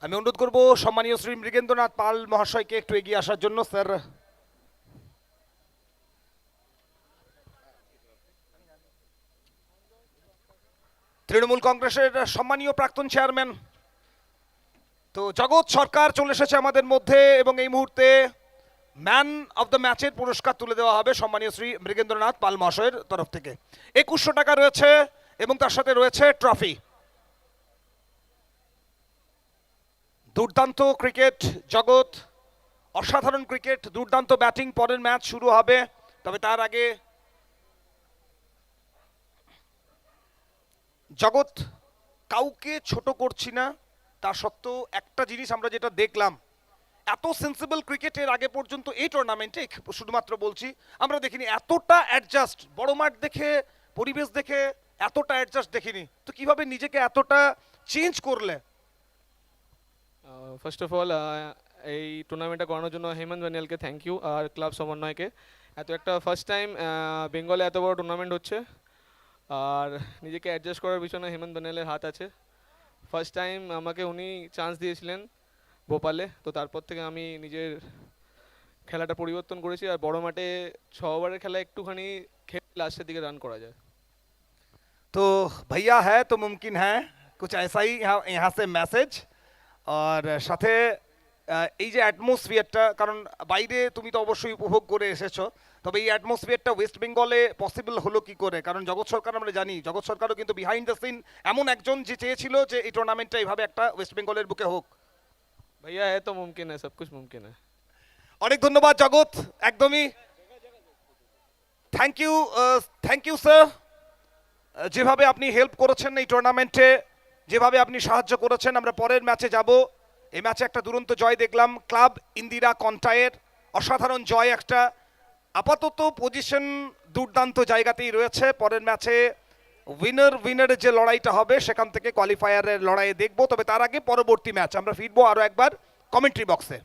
আমি অনুরোধ করব সম্মানীয় শ্রী মৃগেন্দ্রনাথ পাল মহাশয়কে একটু এগিয়ে আসার জন্য। স্যার, তৃণমূল কংগ্রেসের সম্মানীয় প্রাক্তন চেয়ারম্যান তো জগৎ সরকার চলে এসেছে আমাদের মধ্যে, এবং এই মুহূর্তে ম্যান অফ দ্য ম্যাচের পুরস্কার তুলে দেওয়া হবে সম্মানীয় শ্রী মৃগেন্দ্রনাথ পাল মহাশয়ের তরফ থেকে। 2100 টাকা রয়েছে এবং তার সাথে রয়েছে ট্রফি। দুর্দান্ত ক্রিকেট জগৎ, অসাধারণ ক্রিকেট, দুর্দান্ত ব্যাটিং। পরের ম্যাচ শুরু হবে, তবে তার আগে জগৎ কাউকে ছোট করছি না, তা সত্ত্বেও একটা জিনিস আমরা যেটা দেখলাম, এত সেন্সিবল ক্রিকেটের আগে পর্যন্ত এই টুর্নামেন্টে শুধুমাত্র বলছি আমরা দেখিনি। এতটা অ্যাডজাস্ট, বড় মাঠ দেখে, পরিবেশ দেখে এতটা অ্যাডজাস্ট দেখিনি। তো কিভাবে নিজেকে এতটা চেঞ্জ করলে? ফার্স্ট অফ অল এই টুর্নামেন্টটা করানোর জন্য হেমন্ত বানিয়ালকে থ্যাংক ইউ, আর ক্লাব সমন্বয়কে। এত একটা ফার্স্ট টাইম বেঙ্গলে এত বড় টুর্নামেন্ট হচ্ছে, আর নিজেকে অ্যাডজাস্ট করার পিছনে হেমন্ত বানিয়ালের হাত আছে। ফার্স্ট টাইম আমাকে উনি চান্স দিয়েছিলেন ভোপালে, তো তারপর থেকে আমি নিজের খেলাটা পরিবর্তন করেছি, আর বড় মাঠে 6 ওভারের খেলা একটুখানি খেলে লাস্টের দিকে রান করা যায়। तो भैया है तो मुमकिन है, कुछ ऐसा ही यहाँ यहाँ से मैसेज। আর সাথে এই যে অ্যাটমসফিয়ারটা, কারণ বাইরে তুমি তো অবশ্যই উপভোগ করে এসেছো, তবে এই অ্যাটমসফিয়ারটা ওয়েস্ট বেঙ্গলে পসিবল হলো কি করে? কারণ জগৎ সরকার, আমরা জানি জগৎ সরকারও কিন্তু বিহাইন্ড দ্য সিন এমন একজন যে চেয়েছিল যে এই টুর্নামেন্টটা এইভাবে একটা ওয়েস্ট বেঙ্গলের বুকে হোক। भैया है तो मुमकिन है, सब कुछ मुमकिन है। অনেক ধন্যবাদ জগৎ, একদমই thank you. Thank you sir, যেভাবে আপনি হেল্প করেছেন এই টুর্নামেন্টে, যেভাবে আপনি সাহায্য করেছেন। আমরা পরের ম্যাচে যাব। এই ম্যাচে একটা দুরন্ত জয় দেখলাম ক্লাব ইন্দিরা কন্টায়ের, অসাধারণ জয় একটা। আপাতত পজিশন দুর্দান্ত জায়গাতেই রয়েছে। পরের ম্যাচে উইনারের যে লড়াইটা হবে সেখান থেকে কোয়ালিফায়ারের লড়াইয়ে দেখব। তবে তার আগে পরবর্তী ম্যাচ আমরা ফিরবো আরও একবার কমেন্ট্রি বক্সে।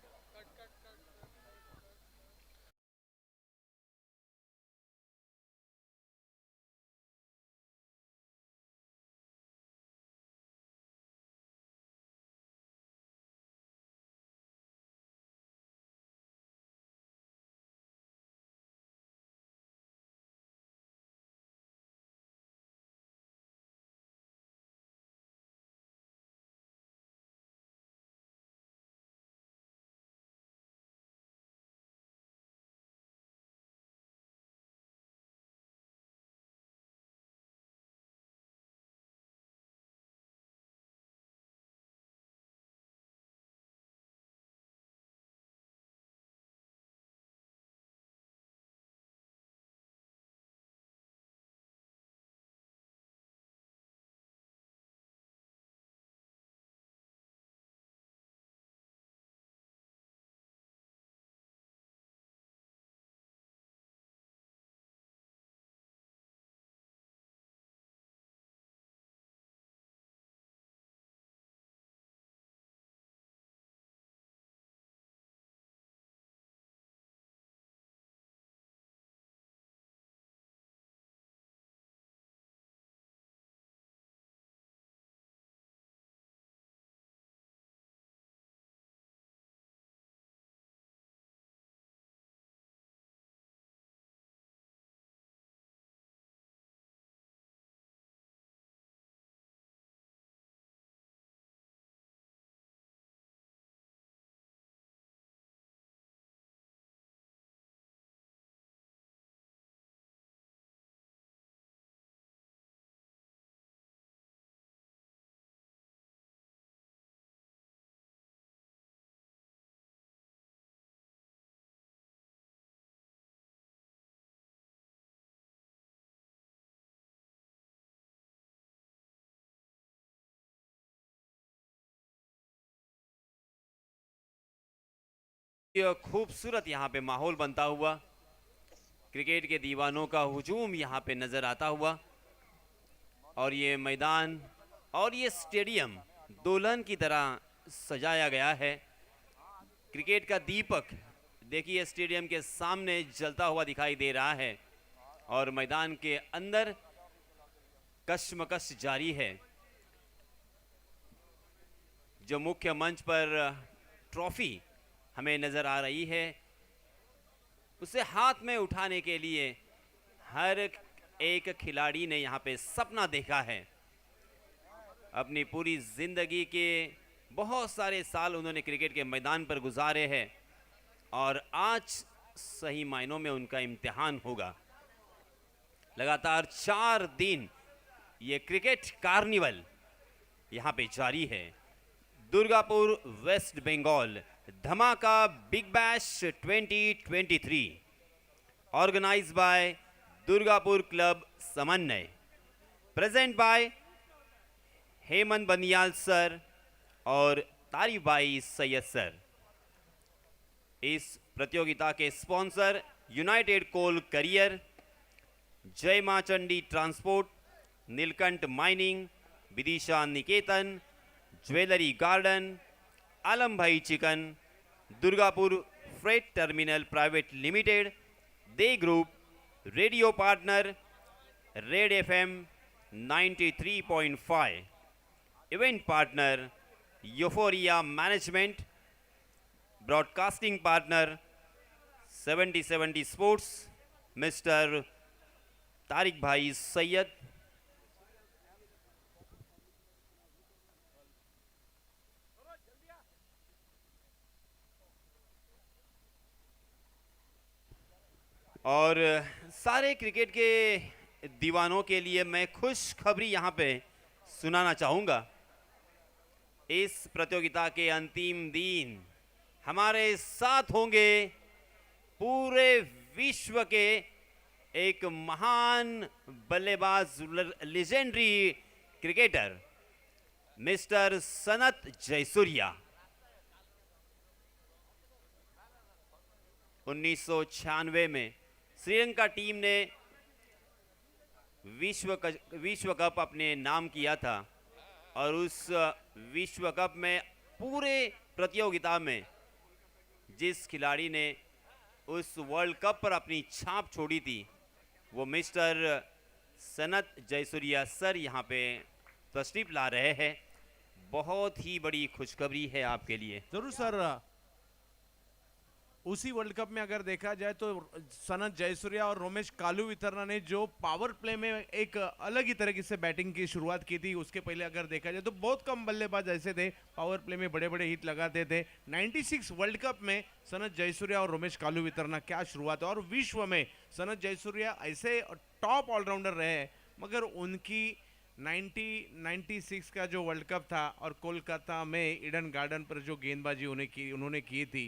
ये खूबसूरत यहाँ पे माहौल बनता हुआ, क्रिकेट के दीवानों का हुजूम यहाँ पे नज़र आता हुआ, और ये मैदान और ये स्टेडियम दुल्हन की तरह सजाया गया है। क्रिकेट का दीपक देखिए स्टेडियम के सामने जलता हुआ दिखाई दे रहा है, और मैदान के अंदर कशमकश जारी है। जो मुख्य मंच पर ट्रॉफी हमें नज़र आ रही है, उसे हाथ में उठाने के लिए हर एक खिलाड़ी ने यहाँ पे सपना देखा है। अपनी पूरी ज़िंदगी के बहुत सारे साल उन्होंने क्रिकेट के मैदान पर गुजारे हैं और आज सही मायनों में उनका इम्तिहान होगा। लगातार 4 दिन ये क्रिकेट कार्निवल यहाँ पे जारी है। दुर्गापुर वेस्ट बंगाल धमाका big bash 2023 organised by Durgapur club Samanvay, present by Hemant Baniyal sir और तारिफ भाई सैयद सर। इस प्रतियोगिता के स्पॉन्सर यूनाइटेड कोल carrier, Jai Maa Chandi transport, Neelkanth mining, Vidisha Niketan, jewellery garden, Alam भाई chicken, Durgapur freight terminal private limited, Dey group, radio partner red FM 93.5, event partner Euphoria management, broadcasting partner 7070 sports mister Tariq भाई सैयद, और सारे cricket के दीवानों के लिए मैं खुश खबरी यहाँ पे सुनाना चाहूँगा। इस प्रतियोगिता के अंतिम दिन हमारे साथ होंगे पूरे विश्व के एक महान बल्लेबाज, legendary cricketer mister Sanath Jayasuriya. 1996 में श्रीलंका टीम ने विश्व कप अपने नाम किया था और उस विश्व कप में पूरे प्रतियोगिता में जिस खिलाड़ी ने उस वर्ल्ड कप पर अपनी छाप छोड़ी थी वो मिस्टर सनत जयसूर्या सर यहाँ पे तशरीफ ला रहे हैं। बहुत ही बड़ी खुशखबरी है आपके लिए। जरूर सर। उसी वर्ल्ड कप में अगर देखा जाए तो सनत जयसूर्या और रोमेश कालुवितरणा ने जो पावर प्ले में एक अलग ही तरीके से बैटिंग की शुरुआत की थी, उसके पहले अगर देखा जाए तो बहुत कम बल्लेबाज ऐसे थे पावर प्ले में बड़े बड़े हिट लगाते थे। 96 वर्ल्ड कप में सनत जयसूर्या और रोमेश कालुवितरणा क्या शुरुआत है, और विश्व में सनत जयसूर्या ऐसे टॉप ऑलराउंडर रहे हैं, मगर उनकी 1996 का जो वर्ल्ड कप था और कोलकाता में ईडन गार्डन पर जो गेंदबाजी उन्होंने की थी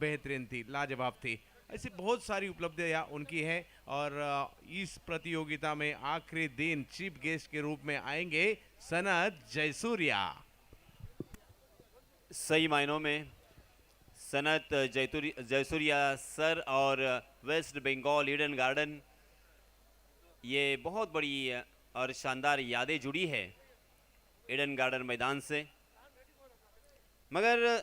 बेहतरीन थी, लाजवाब थी। ऐसी बहुत सारी उपलब्धियां उनकी है और इस प्रतियोगिता में आखिरी दिन चीफ गेस्ट के रूप में आएंगे सनत जयसूर्या। सही मायनों में सनत जयसूर्या सर और वेस्ट बंगाल ईडन गार्डन, ये बहुत बड़ी और शानदार यादें जुड़ी है ईडन गार्डन मैदान से। मगर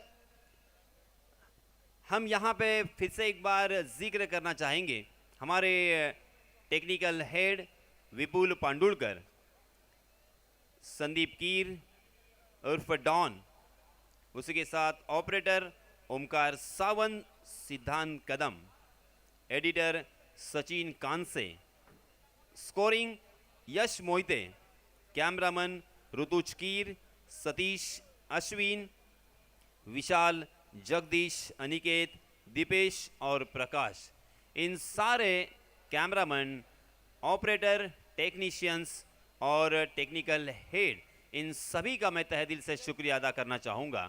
हम यहाँ पे फिर से एक बार जिक्र करना चाहेंगे हमारे टेक्निकल हेड विपुल पांडुलकर, संदीप कीर उर्फ डॉन, उसी के साथ ऑपरेटर ओमकार सावंत, सिद्धांत कदम, एडिटर सचिन कांसे, स्कोरिंग यश मोहिते, कैमरामैन ऋतुज कीर, सतीश अश्विन, विशाल, जगदीश, अनिकेत, दीपेश और प्रकाश। इन सारे कैमरामैन, ऑपरेटर, टेक्नीशियंस और टेक्निकल हेड, इन सभी का मैं तहे दिल से शुक्रिया अदा करना चाहूँगा।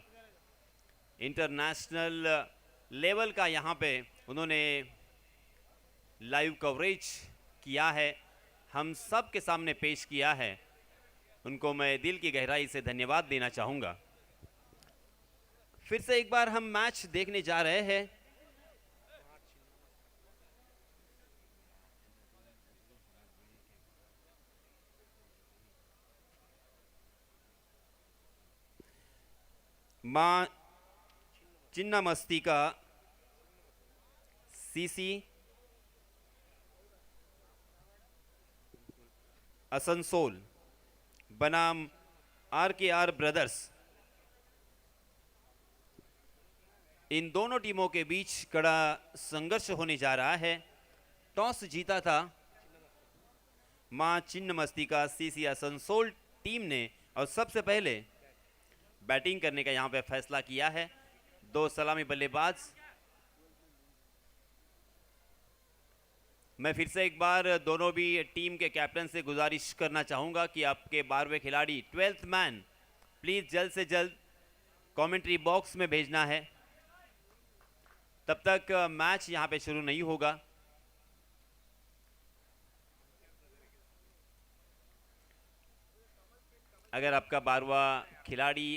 इंटरनेशनल लेवल का यहाँ पे उन्होंने लाइव कवरेज किया है, हम सब के सामने पेश किया है। उनको मैं दिल की गहराई से धन्यवाद देना चाहूँगा। फिर से एक बार हम मैच देखने जा रहे हैं। मां चिन्नामस्तिका सीसी असनसोल बनाम RKR ब्रदर्स इन दोनों टीमों के बीच कड़ा संघर्ष होने जा रहा है। टॉस जीता था मां चिन्नमस्तिका सीसी आसनसोल टीम ने और सबसे पहले बैटिंग करने का यहां पे फैसला किया है। दो सलामी बल्लेबाज। मैं फिर से एक बार दोनों भी टीम के कैप्टन से गुजारिश करना चाहूंगा कि आपके 12वें खिलाड़ी 12th मैन प्लीज जल्द से जल्द कमेंट्री बॉक्स में भेजना है, तब तक मैच यहां पे शुरू नहीं होगा। अगर आपका 12वां खिलाड़ी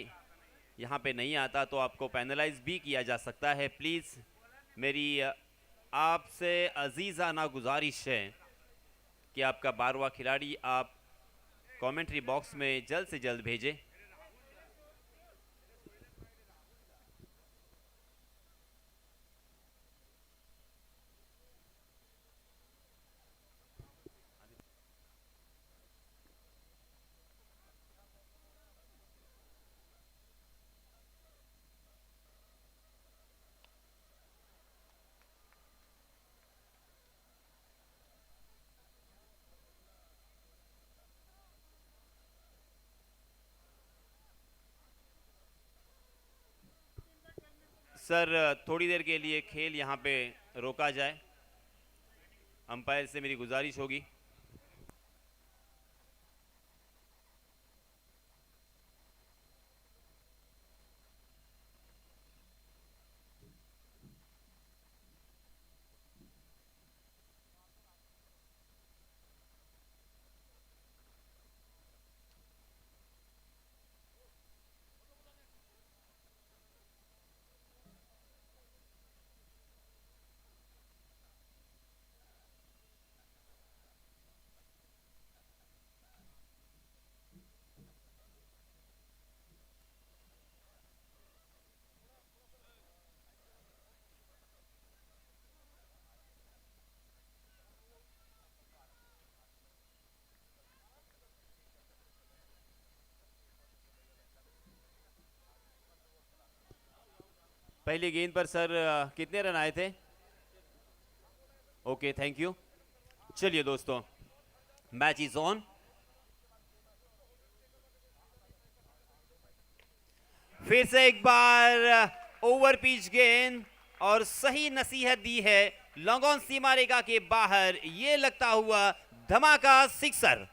यहां पे नहीं आता तो आपको पेनलाइज भी किया जा सकता है। प्लीज मेरी आपसे अजीजाना गुजारिश है कि आपका 12वां खिलाड़ी आप कमेंट्री बॉक्स में जल्द से जल्द भेजें। सर थोड़ी देर के लिए खेल यहाँ पे रोका जाए, अंपायर से मेरी गुजारिश होगी। पहली गेंद पर सर कितने रन आए थे? Okay, thank you. चलिए दोस्तों, मैच इज ऑन। फिर से एक बार ओवर पिच गेंद और सही नसीहत दी है लॉन्ग ऑन सीमा रेखा के बाहर, ये लगता हुआ धमाका सिक्सर।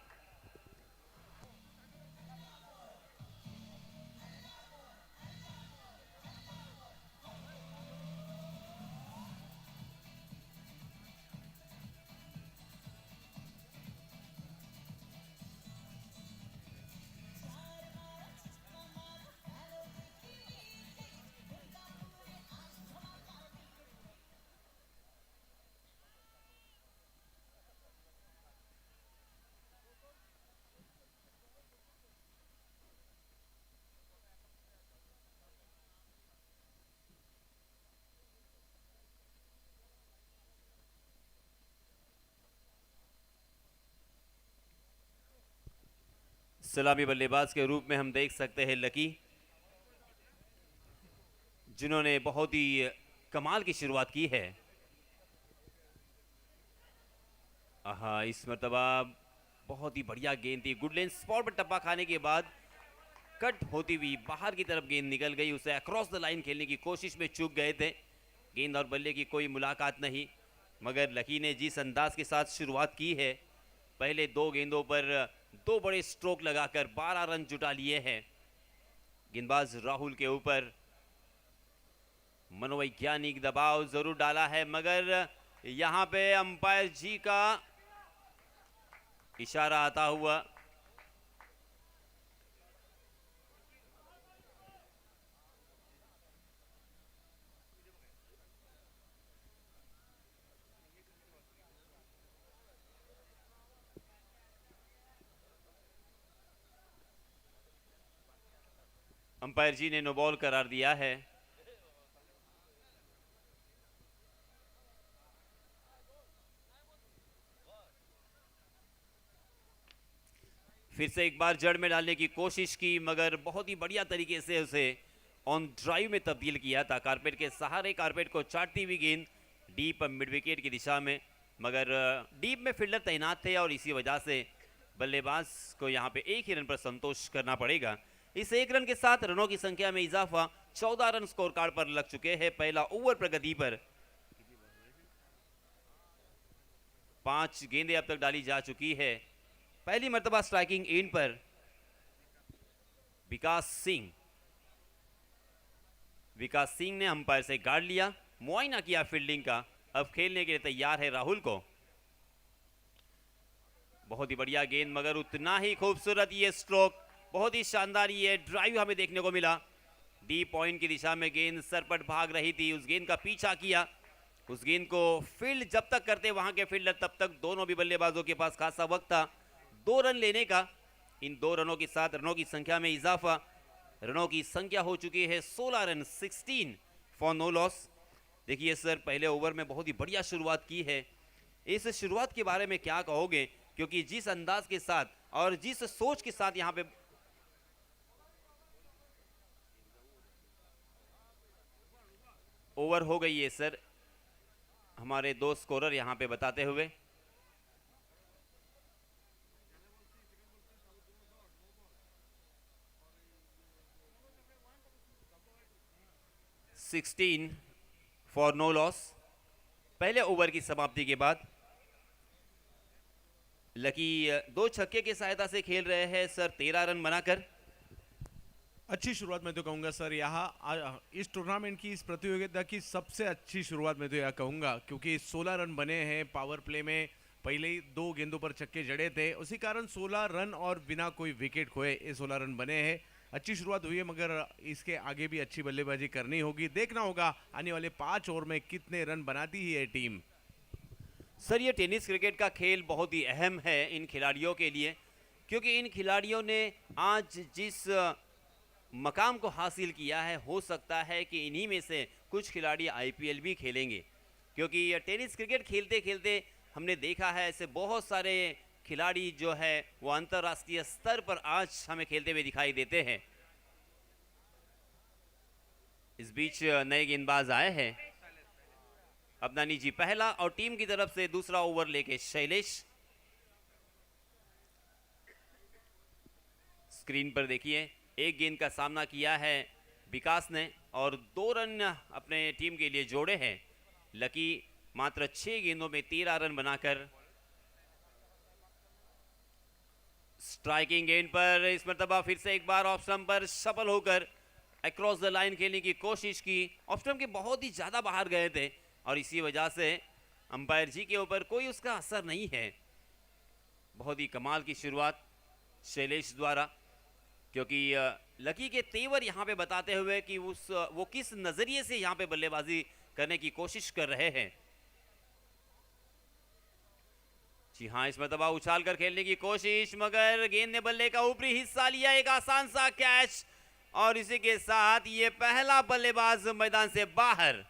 सलामी बल्लेबाज के रूप में हम देख सकते हैं लकी, जिन्होंने बहुत ही कमाल की शुरुआत की है। इस मर्तबा बहुत ही बढ़िया गेंद थी, गुड लेंथ स्पॉट पर टप्पा खाने के बाद कट होती हुई बाहर की तरफ गेंद निकल गई। उसे अक्रॉस द लाइन खेलने की कोशिश में चूक गए थे। गेंद और बल्ले की कोई मुलाकात नहीं, मगर लकी ने जिस अंदाज के साथ शुरुआत की है, पहले दो गेंदों पर दो बड़े स्ट्रोक लगाकर 12 रन जुटा लिए हैं। गेंदबाज राहुल के ऊपर मनोवैज्ञानिक दबाव जरूर डाला है, मगर यहां पे अंपायर जी का इशारा आता हुआ अंपायर जी ने नो बॉल करार दिया है। फिर से एक बार जड़ में डालने की कोशिश की, मगर बहुत ही बढ़िया तरीके से उसे ऑन ड्राइव में तब्दील किया था। कारपेट के सहारे कारपेट को चाटती हुई गेंद डीप मिड विकेट की दिशा में, मगर डीप में फील्डर तैनात थे और इसी वजह से बल्लेबाज को यहाँ पे एक ही रन पर संतोष करना पड़ेगा। इस एक रन के साथ रनों की संख्या में इजाफा, 14 रन स्कोर कार्ड पर लग चुके हैं। पहला ओवर प्रगति पर 5 गेंदें अब तक डाली जा चुकी है। पहली मर्तबा स्ट्राइकिंग एंड पर विकास सिंह ने अंपायर से गार्ड लिया, मुआयना किया फील्डिंग का, अब खेलने के लिए तैयार है राहुल को। बहुत ही बढ़िया गेंद, मगर उतना ही खूबसूरत ये स्ट्रोक, बहुत ही शानदार ये ड्राइव हमें देखने को मिला। डीप पॉइंट की दिशा में गेंद सरपट भाग रही थी, उस गेंद का पीछा किया, उस गेंद को फील्ड जब तक करते वहां के फील्डर तब तक दोनों भी बल्लेबाजों के पास खासा वक्त था 2 रन लेने का। इन 2 रनों के साथ रनों की संख्या में इजाफा, रनों की संख्या हो चुकी है 16 रन, 16 फॉर नो लॉस। देखिए सर, पहले ओवर में बहुत ही बढ़िया शुरुआत की है, इस शुरुआत के बारे में क्या कहोगे? क्योंकि जिस अंदाज के साथ और जिस सोच के साथ यहाँ पे ओवर हो गई है सर, हमारे 2 स्कोरर यहाँ पे बताते हुए। Sixteen for no loss. पहले ओवर की समाप्ति के बाद लकी 2 छक्के की सहायता से खेल रहे हैं सर 13 रन बनाकर। अच्छी शुरुआत मैं तो कहूंगा सर, यहाँ इस टूर्नामेंट की, इस प्रतियोगिता की सबसे अच्छी शुरुआत मैं तो यह कहूंगा, क्योंकि 16 रन बने हैं। पावर प्ले में पहले ही 2 गेंदों पर छक्के जड़े थे, उसी कारण 16 रन और बिना कोई विकेट खोए ये 16 रन बने हैं। अच्छी शुरुआत हुई है, मगर इसके आगे भी अच्छी बल्लेबाजी करनी होगी। देखना होगा आने वाले 5 ओवर में कितने रन बनाती है टीम। सर, ये टेनिस क्रिकेट का खेल बहुत ही अहम है इन खिलाड़ियों के लिए, क्योंकि इन खिलाड़ियों ने आज जिस मकाम को हासिल किया है, हो सकता है कि इन्हीं में से कुछ खिलाड़ी आईपीएल भी खेलेंगे, क्योंकि ये टेनिस क्रिकेट खेलते खेलते हमने देखा है ऐसे बहुत सारे खिलाड़ी जो है वो अंतर्राष्ट्रीय स्तर पर आज हमें खेलते हुए दिखाई देते हैं। इस बीच नए गेंदबाज आए हैं, अदनानी जी पहला और टीम की तरफ से दूसरा ओवर लेके शैलेश। स्क्रीन पर देखिए, एक गेंद का सामना किया है विकास ने और 2 रन अपने टीम के लिए जोड़े हैं। लकी मात्र 6 गेंदों में 13 रन बनाकर स्ट्राइकिंग एंड पर इस मर्तबा फिर से एक बार ऑफ स्टंप पर सफल होकर अक्रॉस द लाइन खेलने की कोशिश की। ऑफ स्टंप के बहुत ही ज्यादा बाहर गए थे और इसी वजह से अंपायर जी के ऊपर कोई उसका असर नहीं है। बहुत ही कमाल की शुरुआत शैलेश द्वारा, क्योंकि लकी के तेवर यहाँ पे बताते हुए कि वो किस नजरिए से यहाँ पे बल्लेबाजी करने की कोशिश कर रहे हैं। जी हाँ, इस मरतबा उछाल कर खेलने की कोशिश, मगर गेंद ने बल्ले का ऊपरी हिस्सा लिया, एक आसान सा कैच और इसी के साथ ये पहला बल्लेबाज मैदान से बाहर।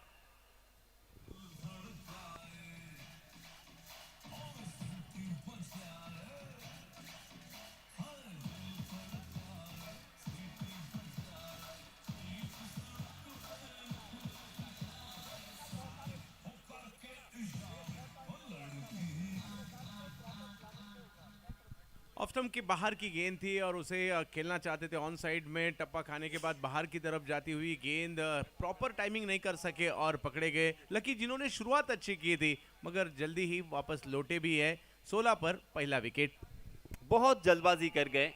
ऑफ स्टंप के बाहर की गेंद थी और उसे खेलना चाहते थे ऑन साइड में। टप्पा खाने के बाद बाहर की तरफ जाती हुई गेंद प्रॉपर टाइमिंग नहीं कर सके और पकड़े गए। लकी जिन्होंने शुरुआत अच्छी की थी मगर जल्दी ही वापस लौटे भी है। 16 पर पहला विकेट। बहुत जल्दबाजी कर गए,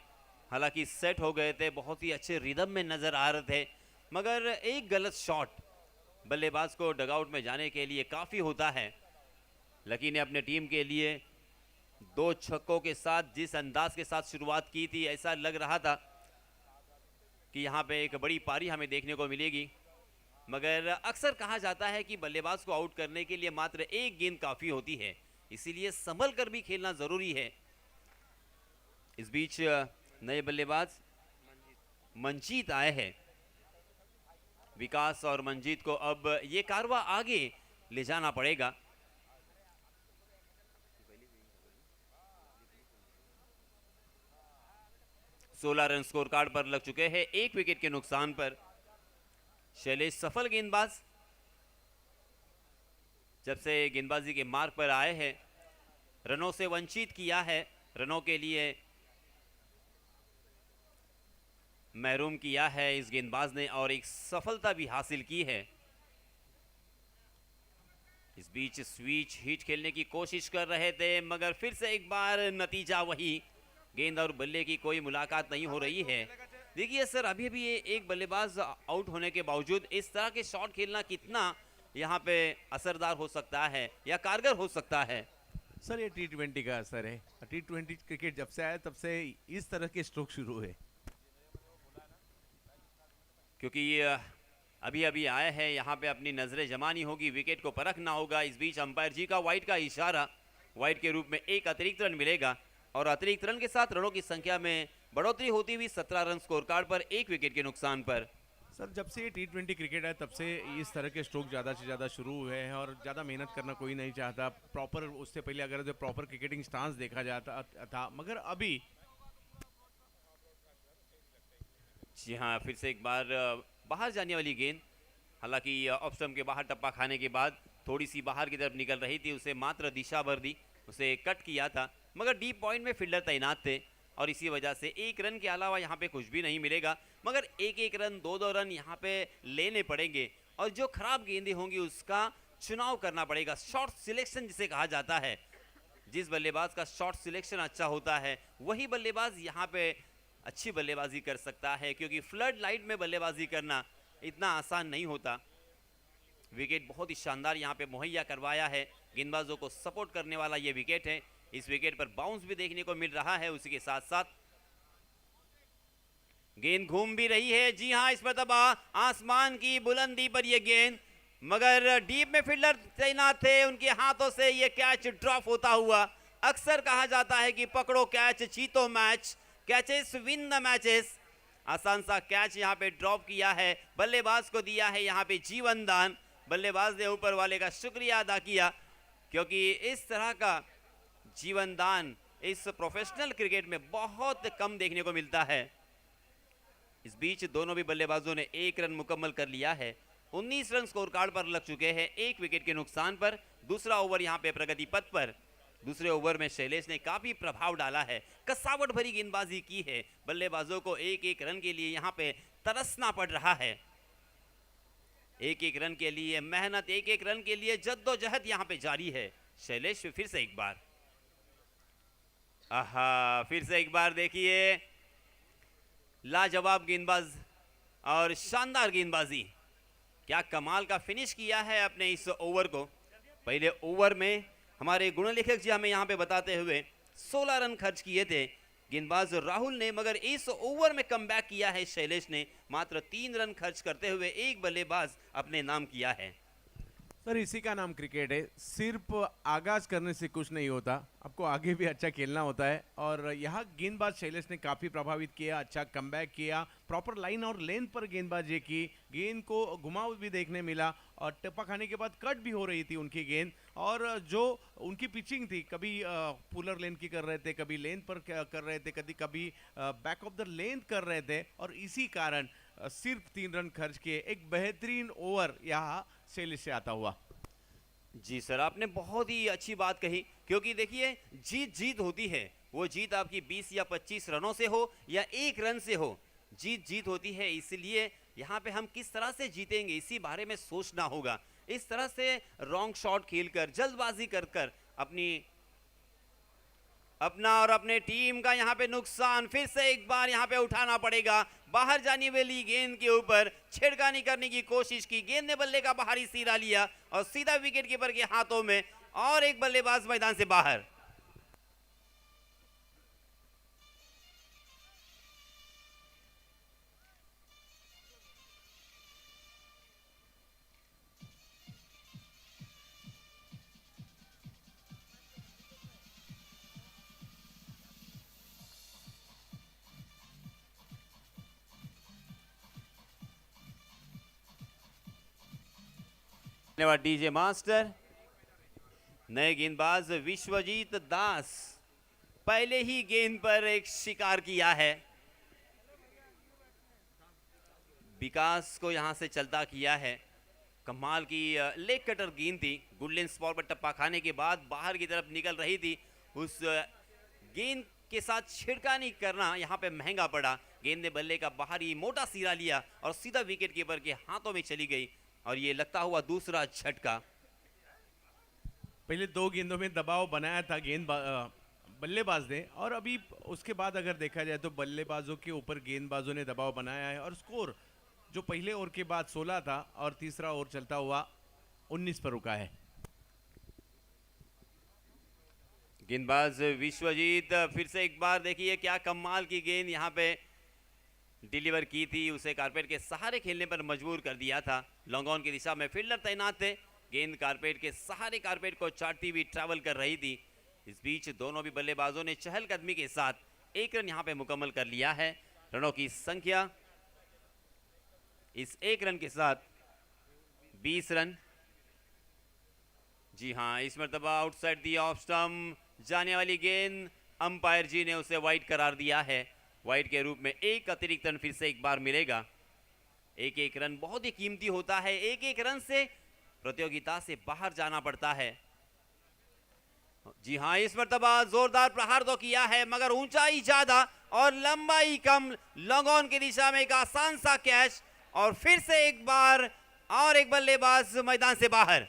हालांकि सेट हो गए थे, बहुत ही अच्छे रिदम में नजर आ रहे थे, मगर एक गलत शॉट बल्लेबाज को डगआउट में जाने के लिए काफी होता है। लकी ने अपने टीम के लिए 2 छक्कों के साथ जिस अंदाज के साथ शुरुआत की थी, ऐसा लग रहा था कि यहाँ पे एक बड़ी पारी हमें देखने को मिलेगी, मगर अक्सर कहा जाता है कि बल्लेबाज को आउट करने के लिए मात्र एक गेंद काफी होती है, इसीलिए संभल कर भी खेलना जरूरी है। इस बीच नए बल्लेबाज मंजीत आए हैं। विकास और मंजीत को अब ये कारवा आगे ले जाना पड़ेगा। सोलह रन स्कोर कार्ड पर लग चुके हैं, 1 विकेट के नुकसान पर। शैलेश सफल गेंदबाज, जब से गेंदबाजी के मार्ग पर आए हैं रनों से वंचित किया है, रनों के लिए महरूम किया है इस गेंदबाज ने और एक सफलता भी हासिल की है। इस बीच स्विच हिट खेलने की कोशिश कर रहे थे मगर फिर से एक बार नतीजा वही, गेंद और बल्ले की कोई मुलाकात नहीं हो रही है। देखिए सर, अभी भी ये एक बल्लेबाज आउट होने के बावजूद इस तरह के शॉट खेलना कितना यहाँ पे असरदार हो सकता है या कारगर हो सकता है। सर ये T20 का असर है। T20 क्रिकेट जब से आया तब से इस तरह के स्ट्रोक शुरू हुए, क्योंकि अभी अभी आए हैं, यहाँ पे अपनी नजरें जमानी होगी, विकेट को परखना होगा। इस बीच अंपायर जी का वाइड का इशारा, वाइड के रूप में एक अतिरिक्त रन मिलेगा और अतिरिक्त रन के साथ रनों की संख्या में बढ़ोतरी होती हुई 17 रन स्कोर कार्ड पर, एक विकेट के नुकसान पर। सर जब से ये T20 क्रिकेट है तब से इस तरह के स्ट्रोक ज़्यादा से ज़्यादा शुरू हुए हैं और ज़्यादा मेहनत करना कोई नहीं चाहता। प्रॉपर उससे पहले अगर जो प्रॉपर क्रिकेटिंग स्टांस देखा जाता था, मगर अभी जी हाँ, फिर से एक बार बाहर जाने वाली गेंद, हालांकि ऑफ स्टंप के बाहर टप्पा खाने के बाद थोड़ी सी बाहर की तरफ निकल रही थी, उसे मात्र दिशा भर दी, उसे कट किया था, मगर डीप पॉइंट में फील्डर तैनात थे और इसी वजह से एक रन के अलावा यहाँ पे कुछ भी नहीं मिलेगा। मगर एक एक रन, दो दो रन यहाँ पे लेने पड़ेंगे और जो खराब गेंदें होंगी उसका चुनाव करना पड़ेगा। शॉट सिलेक्शन जिसे कहा जाता है, जिस बल्लेबाज का शॉट सिलेक्शन अच्छा होता है वही बल्लेबाज यहाँ पे अच्छी बल्लेबाजी कर सकता है, क्योंकि फ्लड लाइट में बल्लेबाजी करना इतना आसान नहीं होता। विकेट बहुत ही शानदार यहाँ पे मुहैया करवाया है, गेंदबाजों को सपोर्ट करने वाला ये विकेट है। इस विकेट पर बाउंस भी देखने को मिल रहा है, उसी के साथ साथ गेंद घूम भी रही है। जी हाँ, इस मरतबा आसमान की बुलंदी पर यह गेंद, मगर डीप में फील्डर तैनात थे, उनके हाथों से यह कैच ड्रॉप होता हुआ। अक्सर कहा जाता है कि पकड़ो कैच जीतो match, catches win the matches. आसान सा कैच यहाँ पे ड्रॉप किया है, बल्लेबाज को दिया है यहाँ पे जीवन दान। बल्लेबाज ने ऊपर वाले का शुक्रिया अदा किया, क्योंकि इस तरह का जीवन दान इस प्रोफेशनल क्रिकेट में बहुत कम देखने को मिलता है। इस बीच दोनों भी बल्लेबाजों ने एक रन मुकम्मल कर लिया है, 19 रन स्कोर कार्ड पर लग चुके हैं, एक विकेट के नुकसान पर। दूसरा ओवर यहाँ पे प्रगति पथ पर। दूसरे ओवर में शैलेश ने काफी प्रभाव डाला है, कसावट भरी गेंदबाजी की है, बल्लेबाजों को एक एक रन के लिए यहाँ पे तरसना पड़ रहा है। एक एक रन के लिए मेहनत, एक एक रन के लिए जद्दोजहद यहाँ पे जारी है। शैलेश फिर से एक बार, आहा, फिर से एक बार देखिए, लाजवाब गेंदबाज और शानदार गेंदबाजी, क्या कमाल का फिनिश किया है अपने इस ओवर को। पहले ओवर में हमारे गुणलेखक जी हमें यहाँ पे बताते हुए 16 रन खर्च किए थे गेंदबाज राहुल ने, मगर इस ओवर में कमबैक किया है शैलेश ने, मात्र 3 रन खर्च करते हुए एक बल्लेबाज अपने नाम किया है। सर इसी का नाम क्रिकेट है, सिर्फ आगाज करने से कुछ नहीं होता, आपको आगे भी अच्छा खेलना होता है। और यहाँ गेंदबाज शैलेश ने काफी प्रभावित किया, अच्छा कमबैक किया, प्रॉपर लाइन और लेंथ पर गेंदबाजी की, गेंद को घुमाव भी देखने मिला और टप्पा खाने के बाद कट भी हो रही थी उनकी गेंद। और जो उनकी पिचिंग थी, कभी पुलर लेंथ की कर रहे थे, कभी लेंथ पर कर रहे थे, कभी कभी बैक ऑफ द लेंथ कर रहे थे, और इसी कारण सिर्फ 3 रन खर्च किए। एक बेहतरीन ओवर यहाँ शैलेश से आता हुआ। जी सर, आपने बहुत ही अच्छी बात कही, क्योंकि देखिए जीत जीत होती है, वो जीत आपकी 20 या 25 रनों से हो या 1 रन से हो, जीत जीत होती है। इसलिए यहाँ पे हम किस तरह से जीतेंगे इसी बारे में सोचना होगा। इस तरह से रॉन्ग शॉट खेलकर, जल्दबाजी कर कर अपना और अपने टीम का यहाँ पे नुकसान फिर से एक बार यहाँ पे उठाना पड़ेगा। बाहर जाने वाली गेंद के ऊपर छेड़खानी करने की कोशिश की, गेंद ने बल्ले का बाहरी सिरा लिया और सीधा विकेट कीपर के हाथों में, और एक बल्लेबाज मैदान से बाहर। धन्यवाद डीजे मास्टर। नए गेंदबाज विश्वजीत दास पहले ही गेंद पर एक शिकार किया है। विकास को यहाँ से चलता किया है। कमाल की लेग कटर गेंद थी, गुडलिन स्पॉट पर टप्पा खाने के बाद बाहर की तरफ निकल रही थी। उस गेंद के साथ छिड़कानी करना यहाँ पे महंगा पड़ा। गेंद ने बल्ले का बाहरी मोटा सिरा लिया और सीधा विकेट कीपर के हाथों में चली गई और ये लगता हुआ दूसरा झटका। पहले 2 गेंदों में दबाव बनाया था बल्लेबाज ने, और अभी उसके बाद अगर देखा जाए तो बल्लेबाजों के ऊपर गेंदबाजों ने दबाव बनाया है और स्कोर जो पहले ओवर के बाद 16 था और तीसरा ओवर चलता हुआ 19 पर रुका है। गेंदबाज विश्वजीत फिर से एक बार देखिए क्या कमाल की गेंद यहाँ पे डिलीवर की थी। उसे कारपेट के सहारे खेलने पर मजबूर कर दिया था। लॉन्ग ऑन की दिशा में फील्डर तैनात थे। गेंद कारपेट के सहारे कारपेट को चाटती हुई ट्रैवल कर रही थी। इस बीच दोनों भी बल्लेबाजों ने चहलकदमी के साथ 1 रन यहाँ पे मुकम्मल कर लिया है। रनों की संख्या इस 1 रन के साथ 20 रन। जी हाँ, इस मरतबा आउटसाइड दी ऑफ स्टंप जाने वाली गेंद अंपायर जी ने उसे वाइड करार दिया है। वाइड के रूप में 1 अतिरिक्त रन फिर से एक बार मिलेगा। 1-1 रन बहुत ही कीमती होता है। 1-1 रन से प्रतियोगिता से बाहर जाना पड़ता है। जी हाँ, इस मरतबा जोरदार प्रहार तो किया है मगर ऊंचाई ज्यादा और लंबाई कम। लॉन्ग ऑन की दिशा में एक आसान सा कैच और फिर से एक बार और एक बल्लेबाज मैदान से बाहर।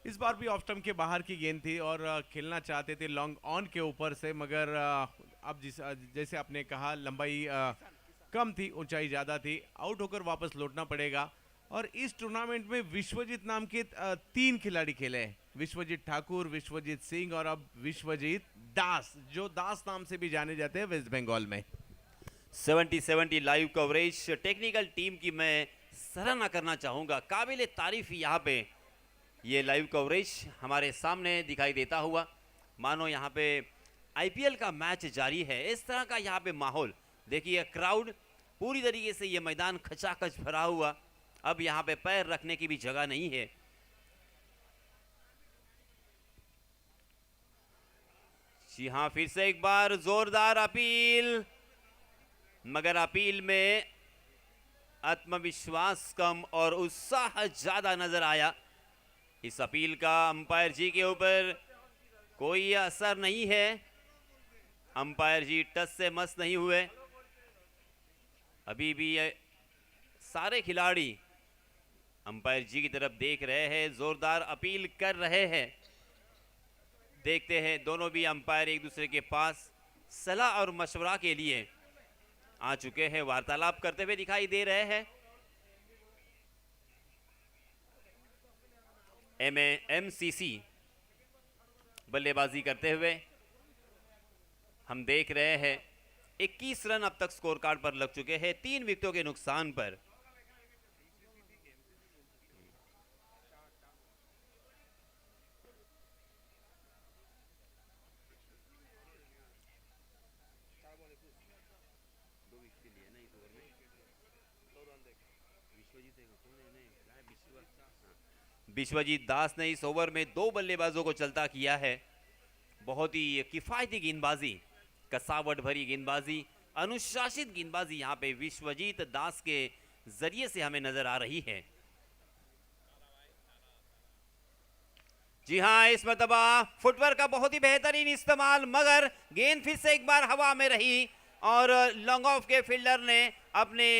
इस बार भी ऑफ स्टंप के बाहर की गेंद थी और खेलना चाहते थे लॉन्ग ऑन के ऊपर से, मगर अब जैसे आपने कहा लंबाई कम थी, ऊंचाई ज्यादा थी। आउट होकर वापस लौटना पड़ेगा। और इस टूर्नामेंट में विश्वजीत नाम के 3 खिलाड़ी खेले हैं, विश्वजीत ठाकुर, विश्वजीत सिंह और अब विश्वजीत दास, जो दास नाम से भी जाने जाते हैं वेस्ट बंगाल में। 70-70 लाइव कवरेज टेक्निकल टीम की मैं सराहना करना चाहूंगा। काबिल तारीफ यहाँ पे ये लाइव कवरेज हमारे सामने दिखाई देता हुआ, मानो यहाँ पे आईपीएल का मैच जारी है। इस तरह का यहाँ पे माहौल देखिए, क्राउड पूरी तरीके से ये मैदान खचाखच भरा हुआ। अब यहाँ पे पैर रखने की भी जगह नहीं है। जी हाँ, फिर से एक बार जोरदार अपील, मगर अपील में आत्मविश्वास कम और उत्साह ज्यादा नजर आया। इस अपील का अंपायर जी के ऊपर कोई असर नहीं है। अंपायर जी टस से मस नहीं हुए। अभी भी सारे खिलाड़ी अंपायर जी की तरफ देख रहे हैं, जोरदार अपील कर रहे हैं। देखते हैं, दोनों भी अंपायर एक दूसरे के पास सलाह और मशवरा के लिए आ चुके हैं, वार्तालाप करते हुए दिखाई दे रहे हैं। MCC बल्लेबाजी करते हुए हम देख रहे हैं 21 रन अब तक स्कोर कार्ड पर लग चुके हैं 3 विकेटों के नुकसान पर। विश्वजीत दास ने इस ओवर में 2 बल्लेबाजों को चलता किया है। बहुत ही किफायती गेंदबाजी, कसावट भरी गेंदबाजी, अनुशासित गेंदबाजी यहाँ पे विश्वजीत दास के जरिए से हमें नजर आ रही है। जी हाँ, इस मरतबा फुटवर्क का बहुत ही बेहतरीन इस्तेमाल, मगर गेंद फिर से एक बार हवा में रही और लॉन्ग ऑफ के फील्डर ने अपने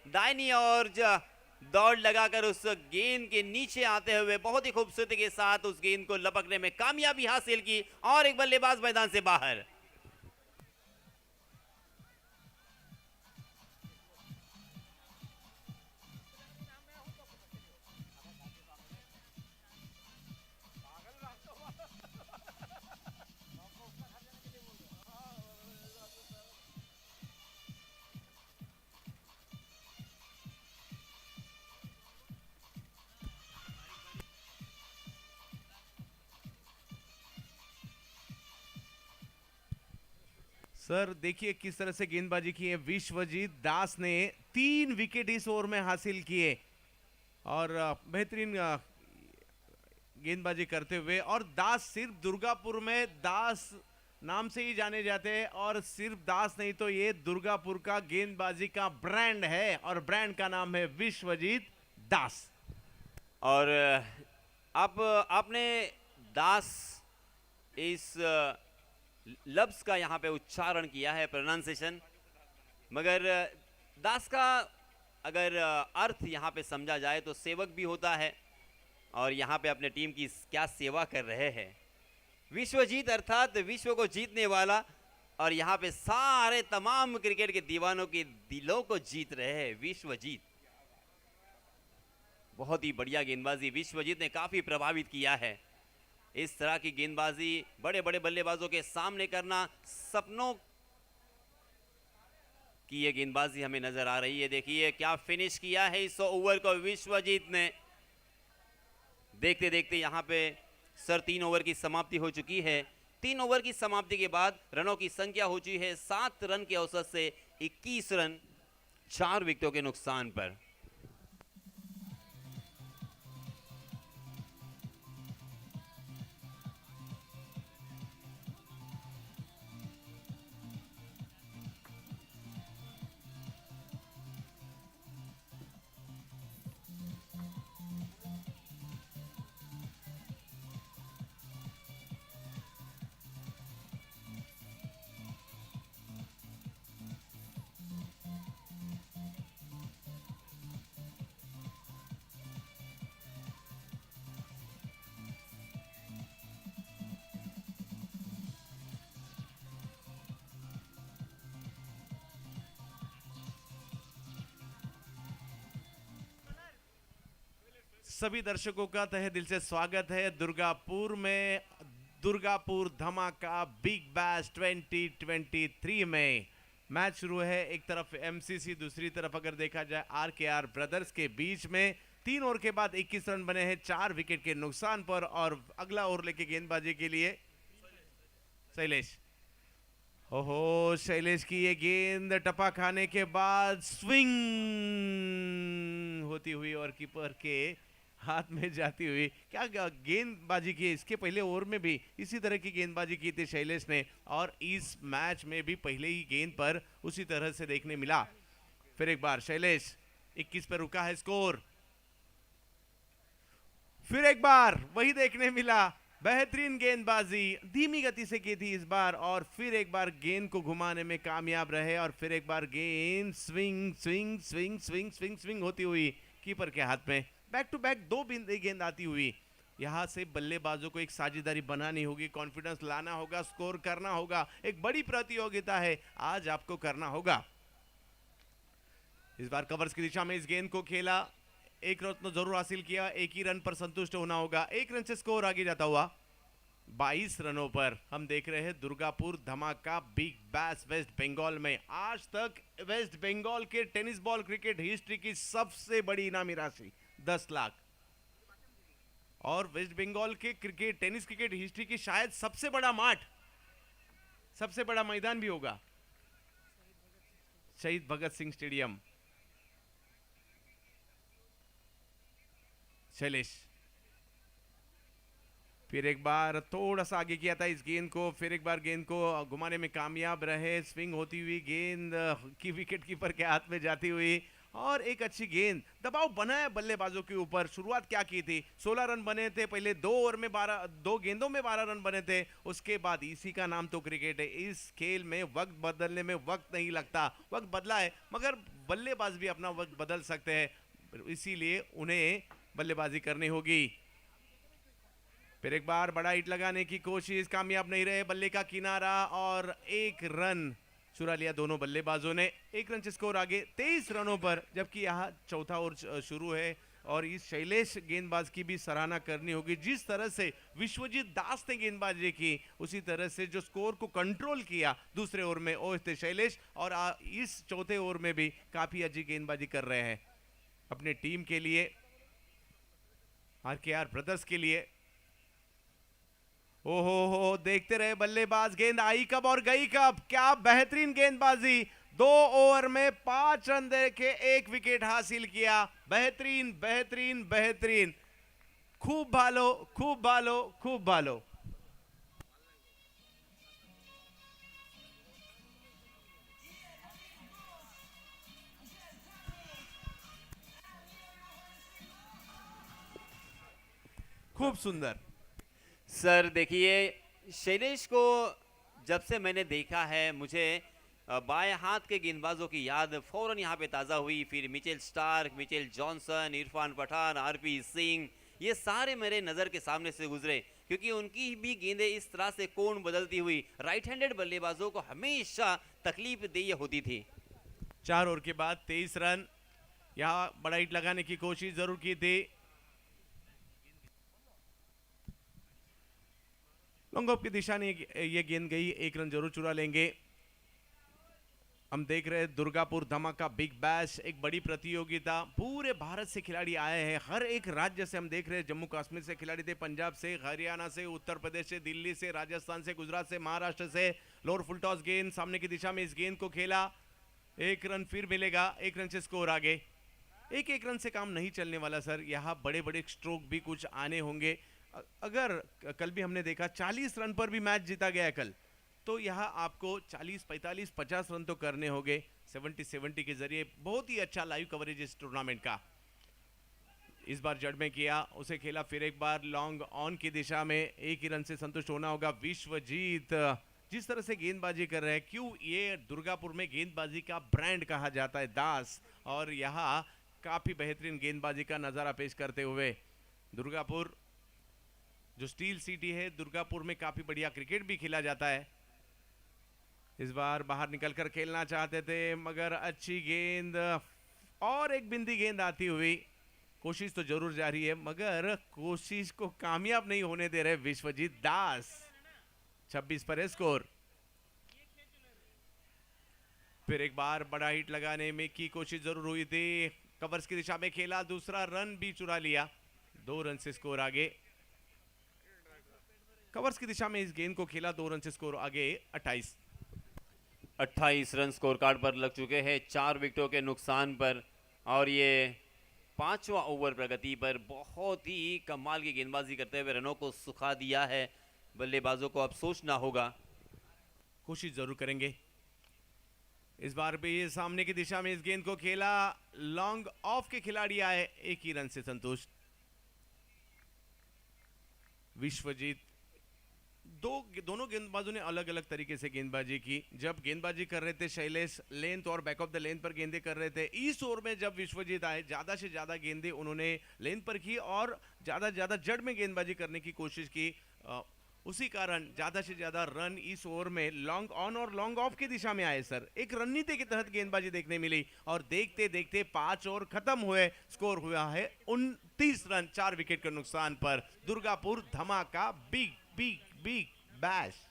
दाहिनी ओर दौड़ लगाकर उस गेंद के नीचे आते हुए बहुत ही खूबसूरती के साथ उस गेंद को लपकने में कामयाबी हासिल की और एक बल्लेबाज मैदान से बाहर। सर देखिए किस तरह से गेंदबाजी की है विश्वजीत दास ने 3 विकेट इस ओवर में हासिल किए और बेहतरीन गेंदबाजी करते हुए। और दास सिर्फ दुर्गापुर में दास नाम से ही जाने जाते हैं और सिर्फ दास नहीं तो ये दुर्गापुर का गेंदबाजी का ब्रांड है और ब्रांड का नाम है विश्वजीत दास। और अब आपने दास इस लफ्ज का यहाँ पे उच्चारण किया है, प्रोनाउंसिएशन, मगर दास का अगर अर्थ यहाँ पे समझा जाए तो सेवक भी होता है और यहाँ पे अपने टीम की क्या सेवा कर रहे हैं। विश्वजीत अर्थात विश्व को जीतने वाला, और यहाँ पे सारे तमाम क्रिकेट के दीवानों के दिलों को जीत रहे हैं विश्वजीत। बहुत ही बढ़िया गेंदबाजी विश्वजीत ने काफी प्रभावित किया है। इस तरह की गेंदबाजी बड़े बड़े बल्लेबाजों के सामने करना, सपनों की ये गेंदबाजी हमें नजर आ रही है। देखिए क्या फिनिश किया है इस ओवर को विश्वजीत ने। देखते देखते यहाँ पे सर 3 ओवर की समाप्ति हो चुकी है। 3 ओवर की समाप्ति के बाद रनों की संख्या हो चुकी है 7 रन के औसत से 21 रन 4 विकेटों के नुकसान पर। सभी दर्शकों का तहे दिल से स्वागत है दुर्गापुर में। दुर्गापुर धमाका बिग बैश 2023 में मैच शुरू है। एक तरफ एमसीसी, दूसरी तरफ अगर देखा जाए आरकेआर ब्रदर्स के बीच में। 3 ओवर के बाद 21 रन बने हैं 4 विकेट के नुकसान पर। और अगला ओवर लेके गेंदबाजी के लिए शैलेश। ओहो, शैलेश की ये गेंद टपा खाने के बाद स्विंग होती हुई और कीपर के हाथ में जाती हुई। क्या गेंदबाजी की, इसके पहले ओवर में भी इसी तरह की गेंदबाजी की थी शैलेश ने और इस मैच में भी पहले ही गेंद पर उसी तरह से देखने मिला। फिर एक बार शैलेश 21 पर रुका है स्कोर। फिर एक बार वही देखने मिला, बेहतरीन गेंदबाजी धीमी गति से की थी इस बार और फिर एक बार गेंद को घुमाने में कामयाब रहे और फिर एक बार गेंद swing swing swing swing swing swing होती हुई कीपर के हाथ में। बैक टू बैक 2 गेंद आती हुई। यहां से बल्लेबाजों को एक साझेदारी बनानी होगी, कॉन्फिडेंस लाना होगा, स्कोर करना होगा। एक बड़ी प्रतियोगिता है, आज आपको करना होगा। इस बार कवर्स की दिशा में इस गेंद को खेला, 1 रन तो जरूर हासिल किया, 1 ही रन पर संतुष्ट होना होगा। 1 रन से स्कोर आगे जाता हुआ 22 रनों पर हम देख रहे हैं दुर्गापुर धमाका बिग बैश वेस्ट बंगाल में। आज तक वेस्ट बंगाल के टेनिस बॉल क्रिकेट हिस्ट्री की सबसे बड़ी इनामी राशि 10 लाख और वेस्ट बंगाल के टेनिस क्रिकेट हिस्ट्री की शायद सबसे बड़ा माठ, सबसे बड़ा मैदान भी होगा, शहीद भगत सिंह स्टेडियम। शैलेश फिर एक बार थोड़ा सा आगे किया था इस गेंद को, फिर एक बार गेंद को घुमाने में कामयाब रहे। स्विंग होती हुई गेंद की विकेट कीपर के हाथ में जाती हुई और एक अच्छी गेंद। दबाव बना है बल्लेबाजों के ऊपर। शुरुआत क्या की थी, 16 रन बने थे पहले 2 ओवर में, 2 गेंदों में 12 रन बने थे। उसके बाद इसी का नाम तो क्रिकेट है। इस खेल में वक्त बदलने में वक्त नहीं लगता। वक्त बदला है मगर बल्लेबाज भी अपना वक्त बदल सकते हैं, इसीलिए उन्हें बल्लेबाजी करनी होगी। फिर एक बार बड़ा हिट लगाने की कोशिश, कामयाब नहीं रहे। बल्ले का किनारा और 1 रन चुरा लिया दोनों बल्लेबाजों ने। 1 रन से स्कोर आगे 23 रनों पर, जबकि यहाँ चौथा ओवर शुरू है। और इस शैलेश गेंदबाज की भी सराहना करनी होगी। जिस तरह से विश्वजीत दास ने गेंदबाजी की, उसी तरह से जो स्कोर को कंट्रोल किया दूसरे ओवर में, वो थे शैलेश। और इस चौथे ओवर में भी काफी अच्छी गेंदबाजी कर रहे हैं अपने टीम के लिए, आरकेआर ब्रदर्स के लिए। ओहो हो, देखते रहे बल्लेबाज, गेंद आई कब और गई कब, क्या बेहतरीन गेंदबाजी। 2 ओवर में 5 रन देके 1 विकेट हासिल किया। बेहतरीन बेहतरीन बेहतरीन, खूब भालो खूब भालो खूब भालो। खूब सुंदर। सर देखिए, शैलेश को जब से मैंने देखा है, मुझे बाएं हाथ के गेंदबाजों की याद फौरन यहाँ पे ताज़ा हुई। फिर Mitchell Starc, Mitchell Johnson, Irfan Pathan, RP Singh, ये सारे मेरे नज़र के सामने से गुजरे, क्योंकि उनकी भी गेंदें इस तरह से कोण बदलती हुई राइट हैंडेड बल्लेबाजों को हमेशा तकलीफ देय होती थी। 4 ओवर के बाद 23 रन। यहाँ बड़ा हिट लगाने की कोशिश जरूर की थी। लॉन्ग ऑफ की दिशा में ये गेंद गई, 1 रन जरूर चुरा लेंगे। हम देख रहे हैं दुर्गापुर धमाका बिग बैश, एक बड़ी प्रतियोगिता। पूरे भारत से खिलाड़ी आए हैं, हर एक राज्य से हम देख रहे हैं। जम्मू कश्मीर से खिलाड़ी थे, पंजाब से, हरियाणा से, उत्तर प्रदेश से, दिल्ली से, राजस्थान से, गुजरात से, महाराष्ट्र से। लोअर फुल टॉस गेंद सामने की दिशा में इस गेंद को खेला। 1 रन फिर मिलेगा, 1 रन से स्कोर आगे। एक रन से काम नहीं चलने वाला सर, यहाँ बड़े बड़े स्ट्रोक भी कुछ आने होंगे। अगर कल भी हमने देखा 40 रन पर भी मैच जीता गया कल, तो यहाँ आपको 40, 45, 50 रन तो करने होंगे। 70 के जरिए बहुत ही अच्छा लाइव कवरेज इस टूर्नामेंट का। इस बार जड़ में किया, उसे खेला फिर एक बार लॉन्ग ऑन की दिशा में। 1 ही रन से संतुष्ट होना होगा। विश्वजीत जिस तरह से गेंदबाजी कर रहे हैं, क्यों ये दुर्गापुर में गेंदबाजी का ब्रांड कहा जाता है, दास। और यहाँ काफी बेहतरीन गेंदबाजी का नजारा पेश करते हुए दुर्गापुर जो स्टील सिटी है, दुर्गापुर में काफी बढ़िया क्रिकेट भी खेला जाता है। इस बार बाहर निकलकर खेलना चाहते थे, मगर अच्छी गेंद और एक बिंदी गेंद आती हुई। कोशिश तो जरूर जारी है, मगर कोशिश को कामयाब नहीं होने दे रहे विश्वजीत दास। 26 पर है स्कोर। फिर एक बार बड़ा हिट लगाने में की कोशिश जरूर हुई थी। कवर्स की दिशा में खेला, दूसरा रन भी चुरा लिया। 2 रन से स्कोर आगे। कवर्स की दिशा में इस गेंद को खेला, 2 रन से स्कोर आगे। 28 रन स्कोर कार्ड पर लग चुके हैं 4 विकेटों के नुकसान पर। और ये 5वां ओवर प्रगति पर बहुत ही कमाल की गेंदबाजी करते हुए रनों को सुखा दिया है। बल्लेबाजों को अब सोचना होगा। कोशिश जरूर करेंगे। इस बार भी सामने की दिशा में इस गेंद को खेला, लॉन्ग ऑफ के खिलाड़ी आए, 1 ही रन से संतुष्ट। विश्वजीत, दोनों गेंदबाजों ने अलग अलग तरीके से गेंदबाजी की। जब गेंदबाजी कर रहे थे शैलेश, लेंथ और बैक ऑफ द लेंथ पर गेंदें कर रहे थे। इस ओवर में जब विश्वजीत आए, ज्यादा से ज्यादा गेंदें उन्होंने लेंथ पर की और ज्यादा से ज्यादा जड़ में गेंदबाजी करने की कोशिश की। उसी कारण ज्यादा से ज्यादा रन इस ओवर में लॉन्ग ऑन और लॉन्ग ऑफ की दिशा में आए सर। एक रणनीति के तहत गेंदबाजी देखने मिली और देखते देखते 5 ओवर खत्म हुए। स्कोर हुआ है 29 रन 4 विकेट के नुकसान पर। दुर्गापुर धमाका big big big bash.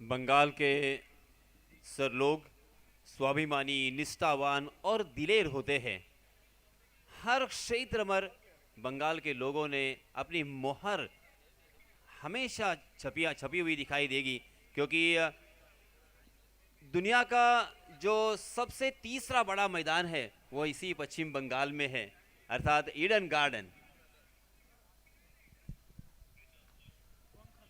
Bengal के सर लोग स्वाभिमानी, निष्ठावान और दिलेर होते हैं। हर क्षेत्र में बंगाल के लोगों ने अपनी मोहर हमेशा छपी हुई दिखाई देगी, क्योंकि दुनिया का जो सबसे तीसरा बड़ा मैदान है वो इसी पश्चिम बंगाल में है, अर्थात ईडन गार्डन।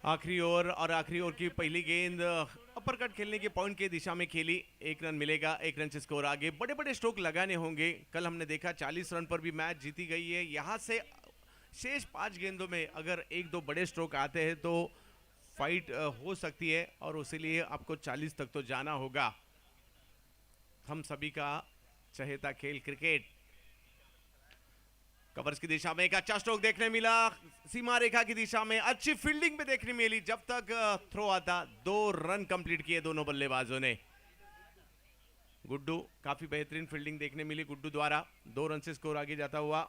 आखिरी ओवर और आखिरी ओवर की पहली गेंद अपर कट खेलने के पॉइंट के दिशा में खेली। 1 रन मिलेगा, 1 रन से स्कोर आगे। बड़े बड़े स्ट्रोक लगाने होंगे। कल हमने देखा 40 रन पर भी मैच जीती गई है। यहाँ से शेष 5 गेंदों में अगर 1-2 बड़े स्ट्रोक आते हैं तो फाइट हो सकती है और उसी लिए आपको 40 तक तो जाना होगा। हम सभी का चहेता खेल क्रिकेट। कवर्स की दिशा में एक अच्छा स्ट्रोक देखने मिला, सीमा रेखा की दिशा में अच्छी फील्डिंग पे देखने मिली। जब तक थ्रो आता 2 रन कंप्लीट किए दोनों बल्लेबाजों ने। गुड्डू, काफी बेहतरीन फील्डिंग देखने मिली गुड्डू द्वारा। 2 रन से स्कोर आगे जाता हुआ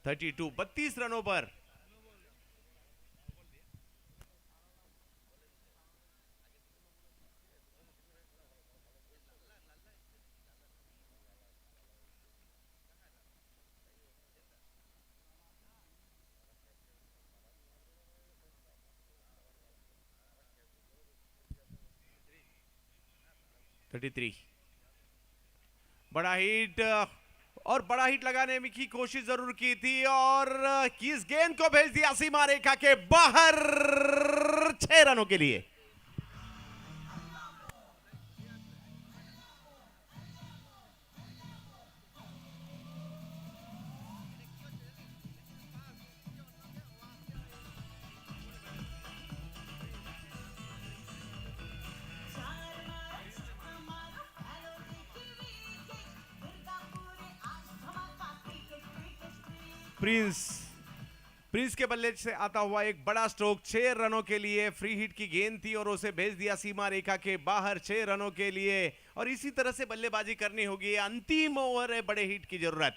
32 रनों पर। बड़ा हिट, और बड़ा हिट लगाने की कोशिश जरूर की थी और इस गेंद को भेज दिया सीमा रेखा के बाहर 6 रनों के लिए। प्रिंस के बल्ले से आता हुआ एक बड़ा स्ट्रोक 6 रनों के लिए। फ्री हिट की गेंद थी और उसे भेज दिया सीमा रेखा के बाहर 6 रनों के लिए। और इसी तरह से बल्लेबाजी करनी होगी, अंतिम ओवर है, बड़े हिट की जरूरत।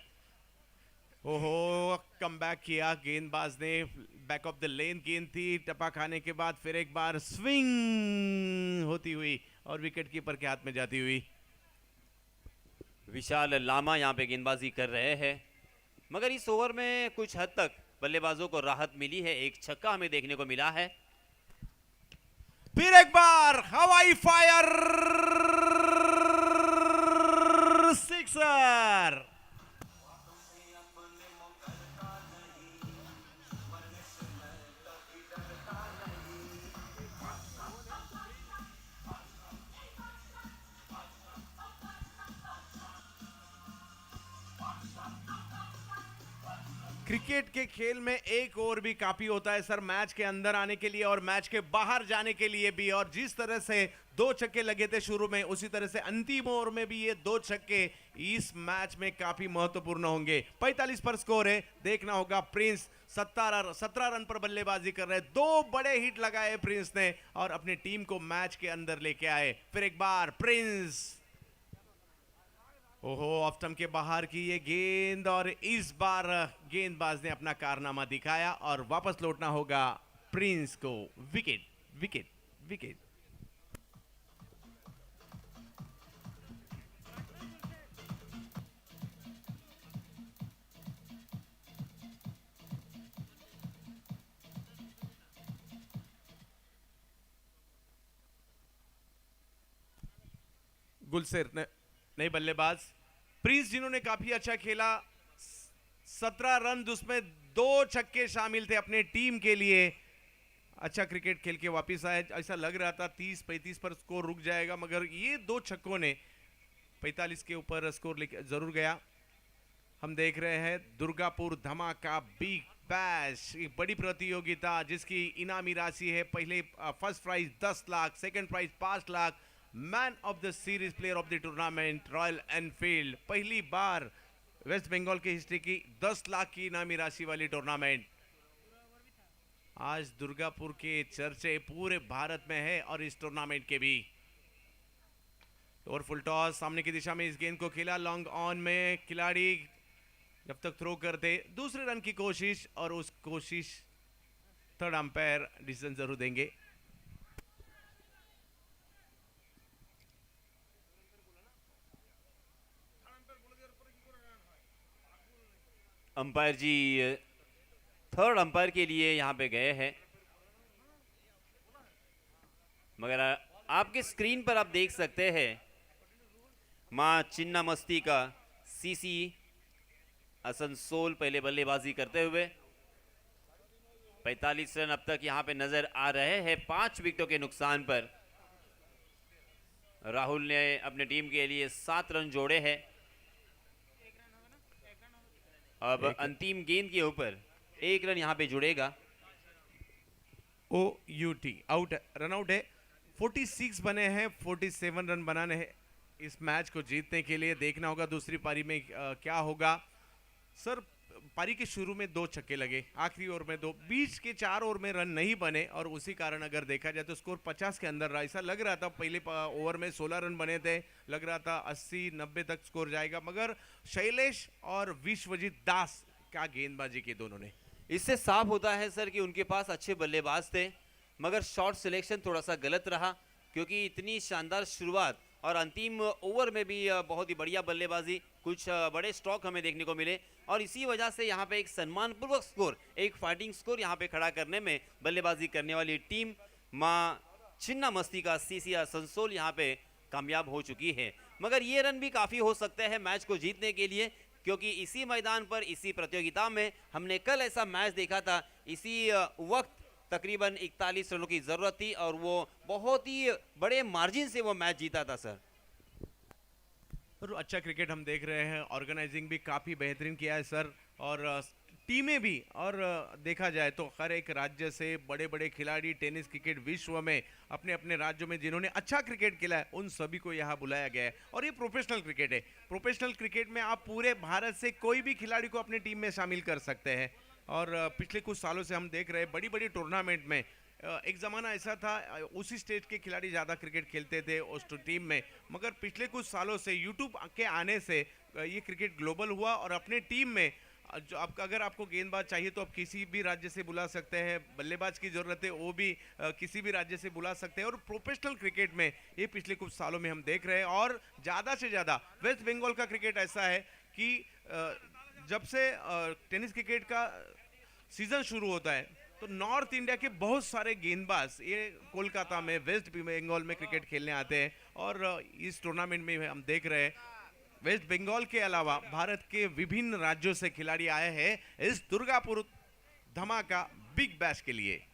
ओहो, कमबैक किया गेंदबाज ने, बैक ऑफ द लेन गेंद थी, टपा खाने के बाद फिर एक बार स्विंग होती हुई और विकेट कीपर के हाथ में जाती हुई। विशाल लामा यहाँ पे गेंदबाजी कर रहे हैं, मगर इस ओवर में कुछ हद तक बल्लेबाजों को राहत मिली है। एक छक्का हमें देखने को मिला है। फिर एक बार हवाई फायर, सिक्सर। क्रिकेट के खेल में एक ओवर भी काफी होता है सर, मैच के अंदर आने के लिए और मैच के बाहर जाने के लिए भी। और जिस तरह से 2 छक्के लगे थे शुरू में, उसी तरह से अंतिम ओवर में भी ये 2 छक्के इस मैच में काफी महत्वपूर्ण होंगे। 45 पर स्कोर है, देखना होगा। प्रिंस 17 रन पर बल्लेबाजी कर रहे हैं। 2 बड़े हिट लगाए प्रिंस ने और अपनी टीम को मैच के अंदर लेके आए। फिर एक बार प्रिंस, ओहो, ऑफ स्टंप के बाहर की ये गेंद और इस बार गेंदबाज ने अपना कारनामा दिखाया और वापस लौटना होगा प्रिंस को। Wicket wicket wicket. गुलसेर नए बल्लेबाज। प्रिंस जिन्होंने काफी अच्छा खेला, 17 रन, उसमें 2 छक्के शामिल थे अपने टीम के लिए। अच्छा क्रिकेट खेल के वापस आए। ऐसा लग रहा था 30-35 पर स्कोर रुक जाएगा, मगर ये 2 छक्कों ने 45 के ऊपर स्कोर लेके जरूर गया। हम देख रहे हैं दुर्गापुर धमाका बिग बैश, एक बड़ी प्रतियोगिता जिसकी इनामी राशि है, पहले first prize 10 lakh, second prize 5 lakh, man of the series, player of the tournament Royal Enfield. पहली बार वेस्ट बंगाल की हिस्ट्री की 10 लाख की इनामी राशि वाली टूर्नामेंट। आज दुर्गापुर के चर्चे पूरे भारत में है और इस टूर्नामेंट के भी। और फुल टॉस सामने की दिशा में इस गेंद को खेला, लॉन्ग ऑन में खिलाड़ी जब तक थ्रो करते, दूसरे रन की कोशिश, और उस कोशिश थर्ड अंपायर डिसीजन जरूर देंगे। अंपायर जी थर्ड अंपायर के लिए यहां पे गए हैं, मगर आपके स्क्रीन पर आप देख सकते हैं मां चिन्ना मस्ती का सीसी असनसोल पहले बल्लेबाजी करते हुए। 45 रन अब तक यहां पे नजर आ रहे हैं 5 विकेटों के नुकसान पर। राहुल ने अपने टीम के लिए 7 रन जोड़े हैं। अब अंतिम गेंद के ऊपर 1 रन यहां पे जुड़ेगा। OUT आउट, रन आउट है। 46 बने हैं, 47 रन बनाने हैं इस मैच को जीतने के लिए। देखना होगा दूसरी पारी में क्या होगा। सर पारी के शुरू में 2 छक्के लगे, आखिरी ओवर में 2, बीच के 4 ओवर में रन नहीं बने और उसी कारण अगर देखा जाए तो स्कोर 50 के अंदर रहा। ऐसा लग रहा था पहले ओवर में 16 रन बने थे, लग रहा था 80-90 तक स्कोर जाएगा, मगर शैलेश और विश्वजीत दास क्या गेंदबाजी की दोनों ने। इससे साफ होता है सर कि उनके पास अच्छे बल्लेबाज थे, मगर शॉट सिलेक्शन थोड़ा सा गलत रहा, क्योंकि इतनी शानदार शुरुआत और अंतिम ओवर में भी बहुत ही बढ़िया बल्लेबाजी, कुछ बड़े स्ट्रोक हमें देखने को मिले और इसी वजह से यहाँ पे एक सम्मानपूर्वक स्कोर, एक फाइटिंग स्कोर यहाँ पे खड़ा करने में बल्लेबाजी करने वाली टीम माँ छिन्ना मस्ती का सीसी आसनसोल यहाँ पे कामयाब हो चुकी है। मगर ये रन भी काफ़ी हो सकते हैं मैच को जीतने के लिए, क्योंकि इसी मैदान पर इसी प्रतियोगिता में हमने कल ऐसा मैच देखा था, इसी वक्त तकरीबन 41 रनों की जरूरत थी और वो बहुत ही बड़े मार्जिन से वो मैच जीता था सर। और अच्छा क्रिकेट हम देख रहे हैं, ऑर्गेनाइजिंग भी काफ़ी बेहतरीन किया है सर, और टीमें भी, और देखा जाए तो हर एक राज्य से बड़े बड़े खिलाड़ी टेनिस क्रिकेट विश्व में अपने अपने राज्यों में जिन्होंने अच्छा क्रिकेट खेला है उन सभी को यहाँ बुलाया गया है। और ये प्रोफेशनल क्रिकेट है, प्रोफेशनल क्रिकेट में आप पूरे भारत से कोई भी खिलाड़ी को अपने टीम में शामिल कर सकते हैं। और पिछले कुछ सालों से हम देख रहे हैं बड़ी बड़ी टूर्नामेंट में, एक ज़माना ऐसा था उसी स्टेट के खिलाड़ी ज़्यादा क्रिकेट खेलते थे उस टीम में, मगर पिछले कुछ सालों से यूट्यूब के आने से ये क्रिकेट ग्लोबल हुआ और अपने टीम में जो आपका, अगर आपको गेंदबाज चाहिए तो आप किसी भी राज्य से बुला सकते हैं, बल्लेबाज की ज़रूरत है वो भी किसी भी राज्य से बुला सकते हैं। और प्रोफेशनल क्रिकेट में ये पिछले कुछ सालों में हम देख रहे हैं, और ज़्यादा से ज़्यादा वेस्ट बंगाल का क्रिकेट ऐसा है कि जब से टेनिस क्रिकेट का सीज़न शुरू होता है तो नॉर्थ इंडिया के बहुत सारे गेंदबाज ये कोलकाता में, वेस्ट बंगाल में क्रिकेट खेलने आते हैं। और इस टूर्नामेंट में हम देख रहे हैं वेस्ट बंगाल के अलावा भारत के विभिन्न राज्यों से खिलाड़ी आए हैं इस दुर्गापुर धमाका बिग बैश के लिए।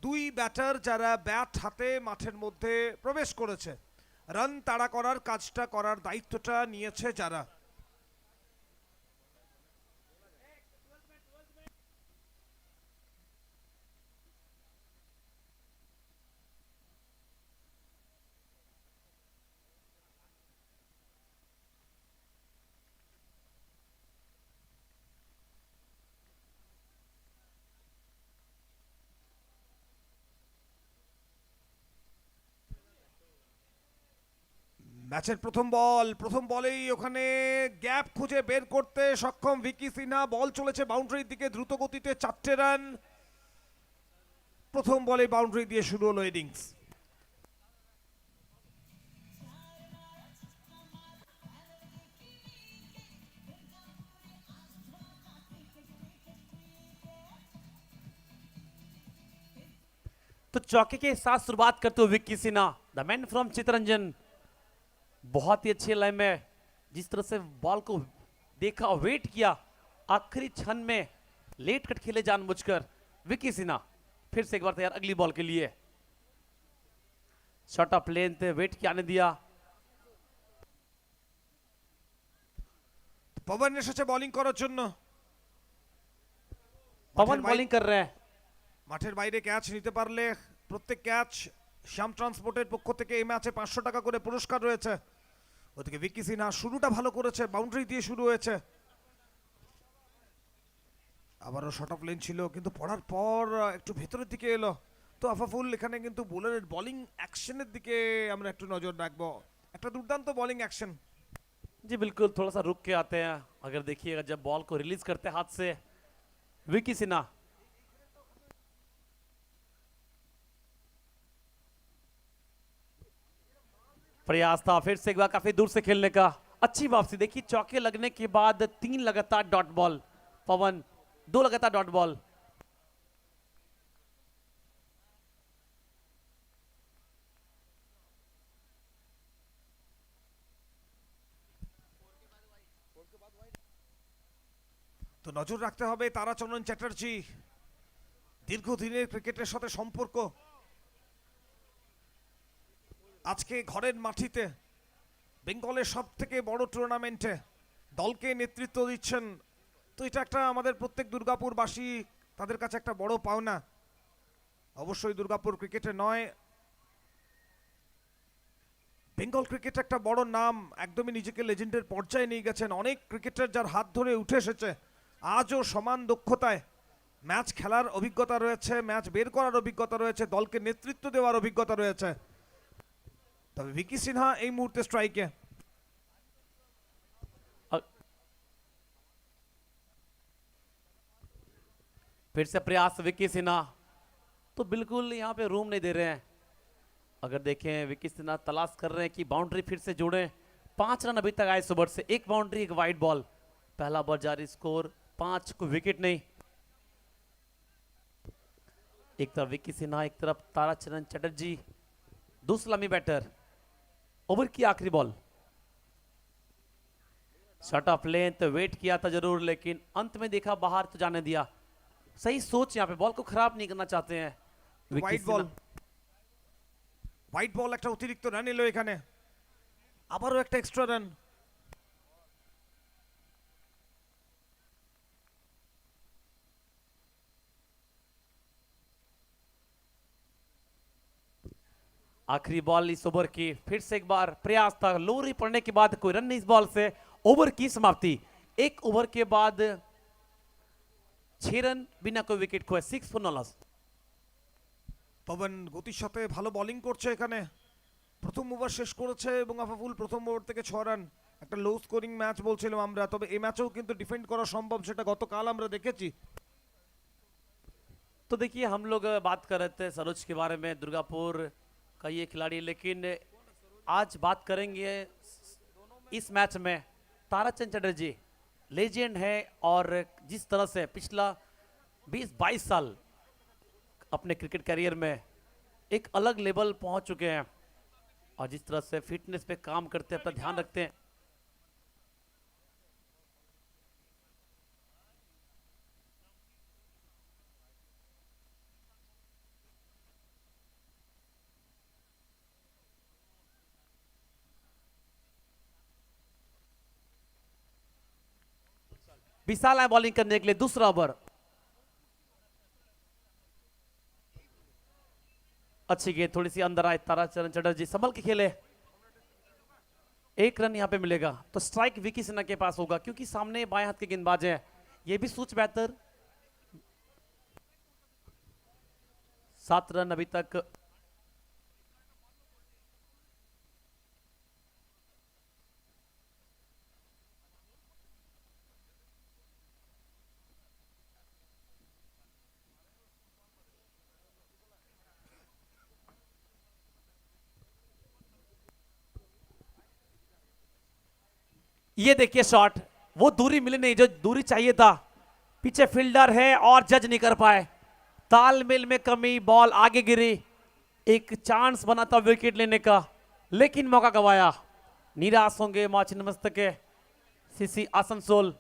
দুই ব্যাটার যারা ব্যাট হাতে মাঠের মধ্যে প্রবেশ করেছে, রান তাড়া করার কাজটা করার দায়িত্বটা নিয়েছে যারা। ম্যাচের প্রথম বলেই ওখানে গ্যাপ খুঁজে বের করতে সক্ষম ভিকি সিনহা। বল চলেছে বাউন্ডারির দিকে দ্রুত গতিতে, 4টে রান প্রথম বলে বাউন্ডারি দিয়ে শুরু হলো ইনিংস। तो चौके के साथ शुरुआत करते हुए Vicky Sinha, the man from Chittaranjan, बहुत ही अच्छे लाइन में जिस तरह से बॉल को देखा, वेट किया, आखिरी क्षण में लेट कट खेले जानबूझकर विक्की सिन्हा फिर से एक बार तैयार अगली बॉल के लिए। शॉट ऑफ लेंथ वेट किया आने दिया। পবন এসেছে বোলিং করার জন্য। पवन बॉलिंग कर रहे हैं। মাঠের বাইরে ক্যাচ নিতে পারলে প্রত্যেক ক্যাচ শ্যাম ট্রান্সপোর্টের পক্ষ থেকে এই ম্যাচে 500 টাকা করে পুরস্কার রয়েছে। ওদিকে ভিকি সিনহা শুরুটা ভালো করেছে, বাউন্ডারি দিয়ে শুরু হয়েছে, আবারও শর্ট অফ লেন ছিল কিন্তু পড়ার পর একটু ভেতরের দিকে এলো। তো আফাফুল এখানে কিন্তু বোলারের বোলিং অ্যাকশনের দিকে আমরা একটু নজর রাখবো। একটা দুর্দান্ত বোলিং অ্যাকশন। जी बिल्कुल, थोड़ा सा रुक के आते हैं। अगर देखिएगा जब बॉल को रिलीज करते हाथ से विकी सिन्हा, प्रयास था फिर से एक बार काफी दूर से खेलने का। अच्छी वापसी देखिए, चौके लगने के बाद 3 लगातार डॉट बॉल, पवन 2 लगातार डॉट बॉल। তো নজর রাখতে হবে তারাচরণ চ্যাটার্জি, দীর্ঘদিনের ক্রিকেটের সাথে সম্পর্ক। আজকে ঘরের মাটিতে বেঙ্গলের সব থেকে বড় টুর্নামেন্টে দলকে নেতৃত্ব দিচ্ছেন। তো এটা একটা আমাদের প্রত্যেক দুর্গাপুরবাসী তাদের কাছে একটা বড় পাওনা। অবশ্যই দুর্গাপুর ক্রিকেটে নয়, বেঙ্গল ক্রিকেট একটা বড় নাম, একদমই নিজেকে লেজেন্ডের পর্যায়ে নিয়ে গেছেন। অনেক ক্রিকেটার যার হাত ধরে উঠে এসেছে, আজও সমান দক্ষতায় ম্যাচ খেলার অভিজ্ঞতা রয়েছে, ম্যাচ বের করার অভিজ্ঞতা রয়েছে, দলকে নেতৃত্ব দেওয়ার অভিজ্ঞতা রয়েছে। তবে ভিকি সিনহা এই মুহূর্তে স্ট্রাইকে। फिर से प्रयास विक्की सिन्हा, तो बिल्कुल यहाँ पे रूम नहीं दे रहे हैं। अगर देखें विक्की सिन्हा तलाश कर रहे हैं कि बाउंड्री फिर से जोड़ें। 5 रन अभी तक आए इस ओवर से, 1 बाउंड्री 1 वाइड बॉल। पहला बॉल जारी, स्कोर 5, कोई विकेट नहीं। एक तरफ विक्की सिन्हा, एक तरफ ताराचरण चटर्जी, दूसरा लंबी बैटर। ओवर की आखिरी ball, shot of length wait किया था जरूर, लेकिन अंत में देखा बाहर तो जाने दिया। सही सोच, यहाँ पे बॉल को खराब नहीं करना चाहते हैं Vicky white ball, white ball একটা অতিরিক্ত রান এলো এখানে, আবারও একটা এক্সট্রা রান। आखिरी बॉल इस ओवर की, फिर से एक बार प्रयास था, लोरी पड़ने के बाद कोई रन नहीं इस बॉल से। ओवर की समाप्ति, 1 ओवर के बाद 6 रन बिना कोई विकेट खोए, 6 for no loss। পবন গতির সাথে ভালো বোলিং করছে এখানে, প্রথম ওভার শেষ করেছে এবং আফাফুল প্রথম ওভার থেকে 6 রান। একটা লো স্কোরিং ম্যাচ বলছিলাম আমরা, তবে এই ম্যাচেও কিন্তু ডিফেন্ড করা সম্ভব, সেটা গতকাল আমরা দেখেছি। तो देखिए, हम लोग बात कर रहे थे सरोज के बारे में, दुर्गापुर का ये खिलाड़ी, लेकिन आज बात करेंगे इस मैच में ताराचंद चटर्जी, लेजेंड है, और जिस तरह से पिछला 20-22 साल अपने क्रिकेट करियर में एक अलग लेवल पहुंच चुके हैं, और जिस तरह से फिटनेस पे काम करते हैं, अपना ध्यान रखते हैं। विशाल है बॉलिंग करने के लिए दूसरा ओवर। अच्छी गेंद थोड़ी सी अंदर आए, ताराचरण चटर्जी संभल के खेले, एक रन यहां पे मिलेगा तो स्ट्राइक विकी सिन्हा के पास होगा क्योंकि सामने बाएं हाथ के गेंदबाज हैं। ये भी सोच बेहतर। 7 रन अभी तक। ये देखिए शॉट, वो दूरी मिली नहीं जो दूरी चाहिए था। पीछे फील्डर है और जज नहीं कर पाए, तालमेल में कमी, बॉल आगे गिरी। एक चांस बना था विकेट लेने का लेकिन मौका गवाया। निराश होंगे माची नमस्ते के सीसी आसनसोल,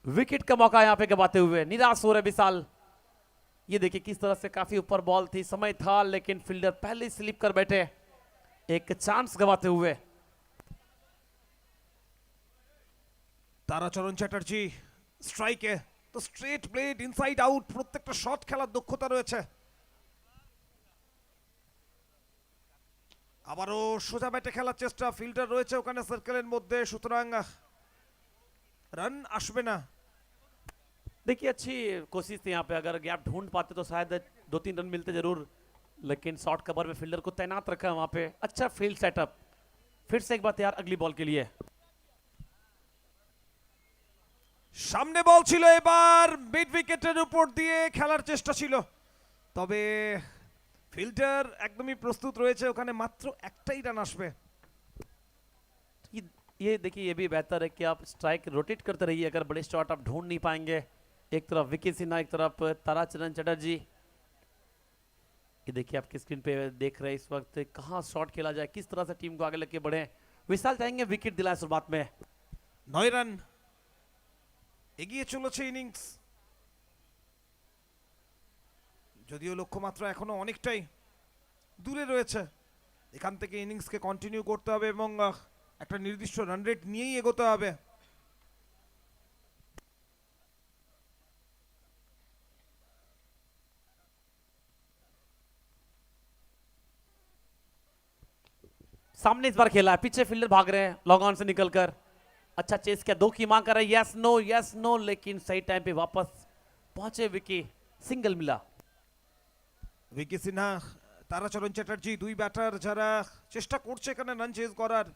विकेट का मौका यहां पे गवाते हुए निराश हो रहे विशाल। ये देखिए किस तरह से काफी ऊपर बॉल थी, समय था लेकिन फील्डर पहले स्लिप कर बैठे, एक चांस गवाते हुए। তারাচরণ চ্যাটার্জি স্ট্রাইকে, তো স্ট্রেট ব্লেড ইনসাইড আউট, প্রত্যেকটা শট খেলার দক্ষতা রয়েছে। আবারও সোজা ব্যাটে খেলার চেষ্টা, ফিল্ডার রয়েছে ওখানে সার্কেলের মধ্যে, সুতরাং রান আসবে না। देखिए अच्छी कोशिश थी यहाँ पे, अगर गैप ढूंढ पाते तो शायद 2-3 रन मिलते जरूर, लेकिन शॉर्ट कवर में फील्डर को तैनात रखा वहां पे। अच्छा फील्ड सेटअप, फिर से एक बार तैयार अगली बॉल के लिए। সামনে বল ছিল, এবার মিড উইকেটের উপর দিয়ে খেলার চেষ্টা ছিল, তবে ফিল্ডার একদমই প্রস্তুত রয়েছে, ওখানে মাত্র একটাই রান আসবে। ये देखिए ये भी बेहतर है कि आप स्ट्राइक रोटेट करते रहिए, अगर बड़े शॉट आप ढूंढ नहीं पाएंगे। एक तरफ विकी सिन्हा, एक तरफ ताराचरण चटर्जी। ये देखिए आपकी स्क्रीन पे देख रहे हैं इस वक्त कहाँ शॉट खेला जाए, किस तरह से टीम को आगे लेके बढ़े। विशाल चाहेंगे विकेट दिलाए शुरुआत में। 9 রান এগিয়ে চলেছে ইনিংস, যদিও লক্ষ্যমাত্রা এখনো অনেকটাই দূরে রয়েছে। এখান থেকে ইনিংসকে কন্টিনিউ করতে হবে এবং একটা নির্দিষ্ট রান রেট নিয়েই এগোতে হবে। सामने इस बार खेला है, पीछे फील्डर भाग रहे हैं लॉन्ग ऑन से निकलकर। अच्छा चेस किया, 2 की मांग कर रहे हैं, यस नो, लेकिन सही टाइम पे वापस पहुंचे विकी, सिंगल मिला। ভিকি সিনহা, তারাচরণ চ্যাটার্জি, দুই ব্যাটার যারা চেষ্টা করছে এখানে রান চেজ করার।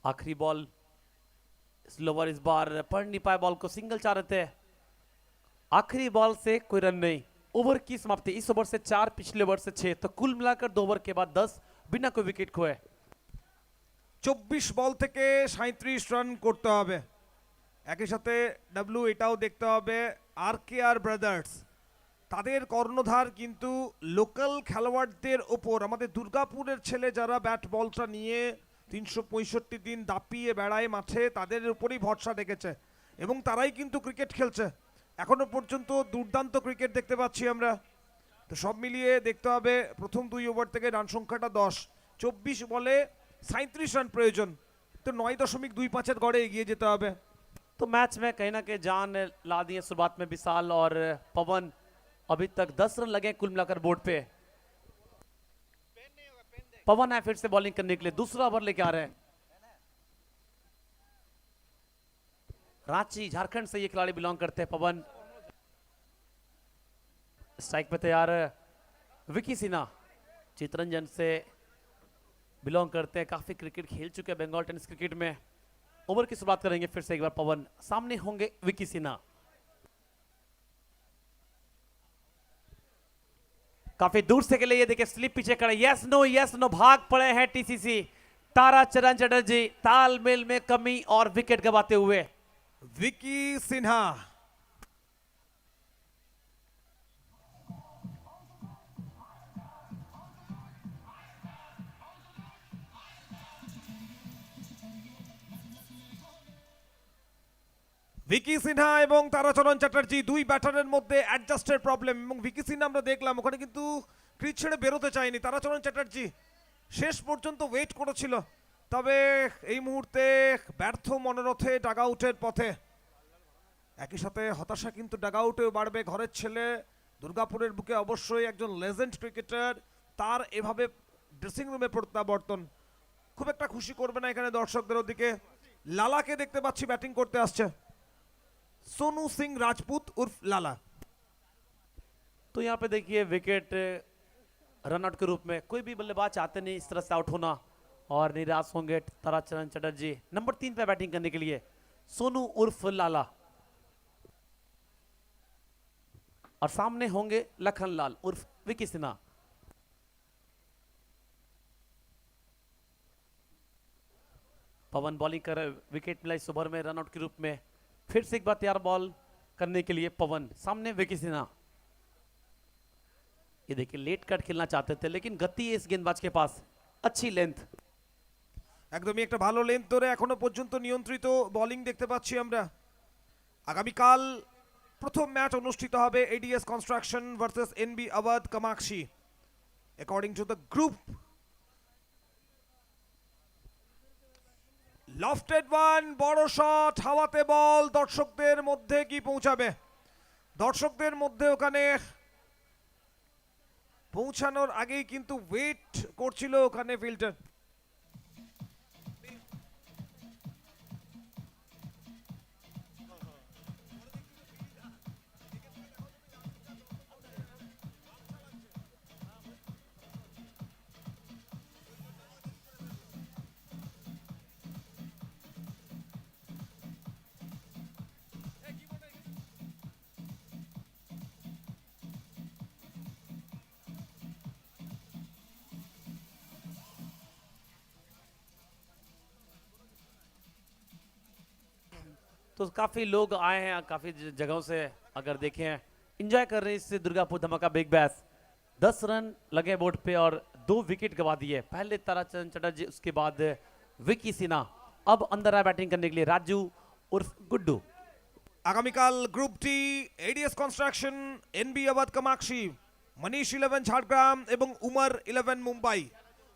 आखिरी बॉल स्लोवर, इस बार पढ़ नहीं पाए बॉल को, सिंगल चाह रहे थे। आखिरी बॉल से कोई रन नहीं, ओवर की समाप्ति। इस ओवर से 4, पिछले ओवर से 6, तो कुल मिलाकर 2 ओवर के बाद 10 बिना कोई विकेट खोए। 24 বল থেকে 37 রান করতে হবে। একই সাথে ডাব্লিউ এটাও দেখতে হবে আর ব্রাদার্স, তাদের কর্ণধার কিন্তু লোকাল খেলোয়াড়দের ওপর, আমাদের দুর্গাপুরের ছেলে যারা ব্যাট বলটা নিয়ে 365 দিন দাপিয়ে বেড়ায় মাঠে, তাদের উপরই ভরসা রেখেছে এবং তারাই কিন্তু ক্রিকেট খেলছে। এখনো পর্যন্ত দুর্দান্ত ক্রিকেট দেখতে পাচ্ছি আমরা। তো সব মিলিয়ে দেখতে হবে প্রথম 2 ওভার থেকে রান সংখ্যাটা 10, 24 বলে 37 রান প্রয়োজন, তো 9.25 গড়ে এগিয়ে যেতে হবে। तो मैच में कहीं ना कहीं जान ला दी है शुरुआत में विशाल और पवन। अभी तक 10 रन लगे कुल मिलाकर बोर्ड पे। पवन है फिर से बॉलिंग करने के लिए, दूसरा ओवर लेके आ रहे हैं। रांची झारखंड से ये खिलाड़ी बिलोंग करते हैं पवन। स्ट्राइक पे तैयार विकी सिन्हा, चितरंजन से बिलोंग करते हैं, काफी क्रिकेट खेल चुके हैं बंगाल टेनिस क्रिकेट में। ओवर की शुरुआत करेंगे फिर से एक बार पवन, सामने होंगे विकी सिन्हा। काफी दूर से खेले, ये देखिए स्लिप पीछे खड़े, यस नो भाग पड़े हैं टीसीसी। ताराचरण चटर्जी, तालमेल में कमी और विकेट गवाते हुए। ভিকি সিনহা, ভিকি সিনহা এবং তারাচরণ চ্যাটার্জি দুই ব্যাটারের মধ্যে অ্যাডজাস্টের প্রবলেম, এবং ভিকি সিনহা আমরা দেখলাম ওখানে কিন্তু ক্রিজ ছেড়ে বেরোতে চায়নি। তারাচরণ চ্যাটার্জি শেষ পর্যন্ত ওয়েট করেছিল, তবে এই মুহূর্তে ব্যর্থ মনোরথে ডাগ আউটের পথে। একই সাথে হতাশা কিন্তু ডাগ আউটেও বাড়বে। ঘরের ছেলে, দুর্গাপুরের বুকে অবশ্যই একজন লেজেন্ড ক্রিকেটার, তার এভাবে ড্রেসিং রুমে প্রত্যাবর্তন খুব একটা খুশি করবে না এখানে দর্শকদের ওদিকে। লালাকে দেখতে পাচ্ছি ব্যাটিং করতে আসছে, सोनू सिंह राजपूत उर्फ लाला। तो यहाँ पे देखिए विकेट रनआउट के रूप में कोई भी बल्लेबाज चाहते नहीं इस तरह से आउट होना और निराश होंगे ताराचरण चटर्जी नंबर 3 पे बैटिंग करने के लिए सोनू उर्फ लाला और सामने होंगे लखनलाल उर्फ विकी सिन्हा। पवन बॉलिंग कर विकेट मिला इस ओवर में रनआउट के रूप में। फिर से एक बार तैयार बॉल करने के लिए पवन, सामने विकी सिन्हा। ये देखिए लेट कट खेलना चाहते थे लेकिन गति है इस गेंदबाज के पास, अच्छी लेंथ। একদমই একটা ভালো লেন্থ ধরে এখনো পর্যন্ত নিয়ন্ত্রিত বোলিং দেখতে পাচ্ছি আমরা। আগামীকাল প্রথম ম্যাচ অনুষ্ঠিত হবে ADS construction versus NB Awadh Kamakshi according to the group. Lofted one, বড় শট, হাওয়াতে বল, দর্শকদের মধ্যে কি পৌঁছাবে? দর্শকদের মধ্যে ওখানে পৌঁছানোর আগেই কিন্তু ওয়েট করছিল ওখানে ফিল্টার। तो काफी लोग आए हैं काफी जगहों से, अगर देखें एंजॉय कर रहे हैं इस दुर्गापुर धमाका बिग बैश। 10 रन लगे बोर्ड पे और 2 विकेट गवा दिए। पहले ताराचंद चटर्जी, उसके बाद विकी सिन्हा। अब अंदर आए बैटिंग करने के लिए राजू उर्फ गुड्डू। আগামীকাল গ্রুপ টি ads construction, NB Awadh Kamakshi, Manish 11 Jhargram এবং উমর 11 মুম্বাই,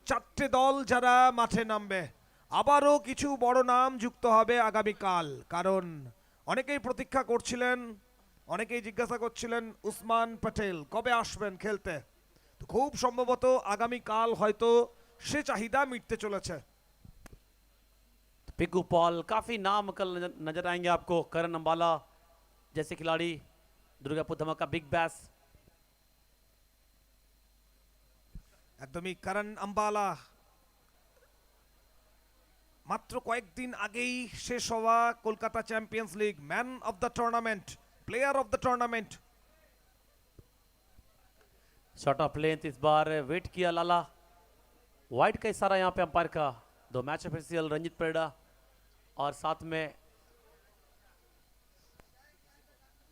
চারটে দল যারা মাঠে নামবে। আবারও কিছু বড় নাম যুক্ত হবে আগামীকাল, কারণ অনেকেই প্রতীক্ষা করছিলেন, অনেকেই জিজ্ঞাসা করছিলেন উসমান প্যাটেল কবে আসবেন খেলতে। তো খুব সম্ভবত আগামীকাল হয়তো সে চাহিদা মিটতে চলেছে। पिकू पॉल, काफी नाम कल नजर आएंगे आपको। करण अंबाला जैसे खिलाड़ी दुर्गापुर धमाका बिग बैश। একদমই করণ আম্বালা মাত্র কয়েকদিন আগেই শেষ হওয়া Kolkata champions league man of the tournament, player of the tournament. Shot of length इस बार वेट किया लाला, वाइड का इशारा यहाँ पे अंपायर का। 2 मैच ऑफिशियल रंजित परिड़ा और साथ में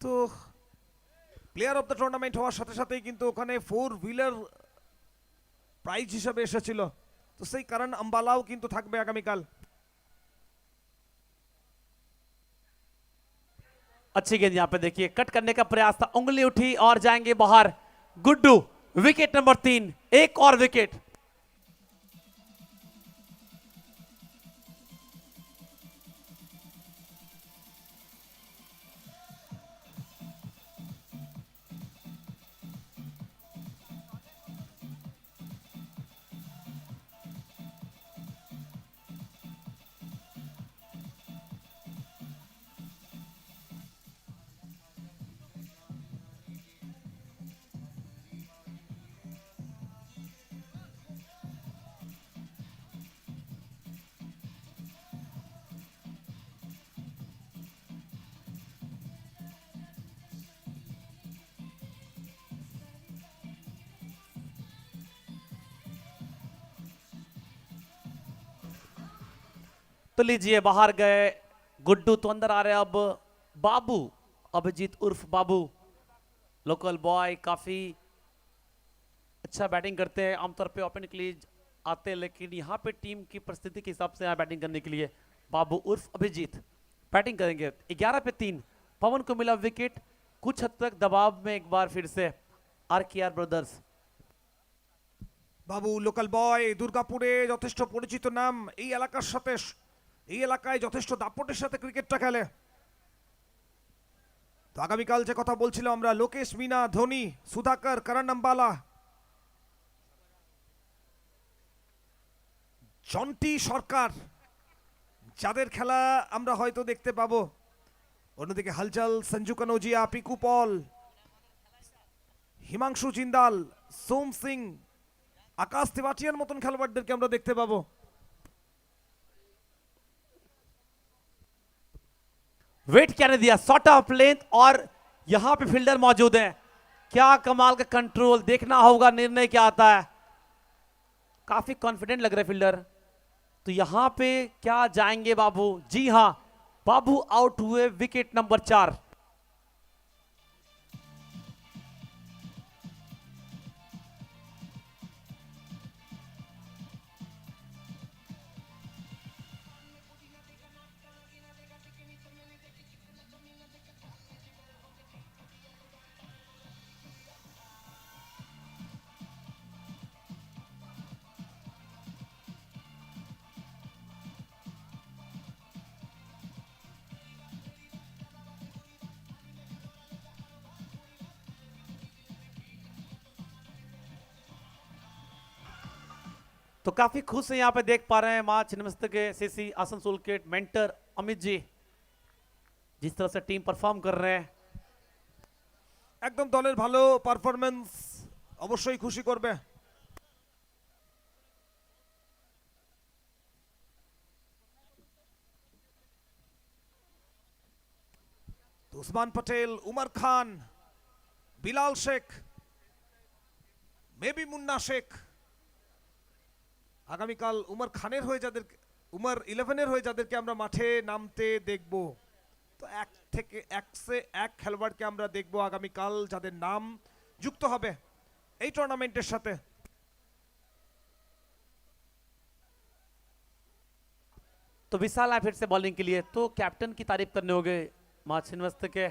তো প্লেয়ার অফ দ্য টুর্নামেন্ট হওয়ার সাথে সাথেই কিন্তু ওখানে 4 হুইলার প্রাইজ হিসেবে এসেছিল। তো সেই করণ আম্বালাও কিন্তু থাকবে আগামীকাল। अच्छी गेंद यहाँ पे देखिए, कट करने का प्रयास था, उंगली उठी और जाएंगे बाहर। गुड्डू, विकेट नंबर 3, एक और विकेट। तो लीजिए बाहर गए गुड्डू, तो अंदर आ रहे अब बाबू, अभिजीत उर्फ बाबू, लोकल बॉय। काफी अच्छा बैटिंग करते हैं, आमतौर पे ओपन के लिए आते हैं, लेकिन यहाँ पे टीम की परिस्थिति के हिसाब से यहाँ बैटिंग करने के लिए बाबू उर्फ अभिजीत। बैटिंग करेंगे। 11 पे 3 पवन को मिला विकेट, कुछ हद तक दबाव में एक बार फिर से आरकेआर ब्रदर्स। বাবু লোকাল বয়, দুর্গাপুরে যথেষ্ট পরিচিত নাম, এই এলাকার সাথে এই এলাকায় যথেষ্ট দাপটের সাথে ক্রিকেটটা খেলে। তো আগামীকাল যে কথা বলছিলাম আমরা, লোকেশ মিনা, ধোনি, সুধাকর, করণ আম্বালা, জন্টি সরকার, যাদের খেলা আমরা হয়তো দেখতে পাবো। অন্যদিকে হালচাল, সঞ্জু কানোজিয়া, পিকু পল, হিমাংশু জিন্দাল, সোম সিং, আকাশ তিওয়াটিয়ার মতন খেলোয়াড়দেরকে আমরা দেখতে পাবো। वेट क्या ने दिया, शॉट ऑफ लेंथ, और यहां पे फील्डर मौजूद है। क्या कमाल का कंट्रोल, देखना होगा निर्णय क्या आता है। काफी कॉन्फिडेंट लग रहा है फील्डर। तो यहां पे क्या जाएंगे बाबू? जी हां, बाबू आउट हुए, विकेट नंबर 4। तो काफी खुश है यहाँ पे देख पा रहे हैं मां छिन्नमस्तिका के सीसी आसनसोल के मेंटर अमित जी, जिस तरह से टीम परफॉर्म कर रहे हैं। একদম দলের ভালো পারফরম্যান্স অবশ্যই খুশি করবে। উসমান পটেল, উমর খান, বিলাল শেখ, মেবি মুন্না শেখ, আগামীকাল উমর খানের হয়ে উমর 11-এর হয়ে যাদেরকে আমরা মাঠে নামতে দেখব। তো এক থেকে এক খেলোয়াড়কে আমরা দেখব আগামীকাল যাদের নাম যুক্ত হবে এই টুর্নামেন্টের সাথে। तो विशाल आए फिर से बॉलिंग के लिए। तो कैप्टन की तारीफ करने हो गए मां छिन्नमस्तिका के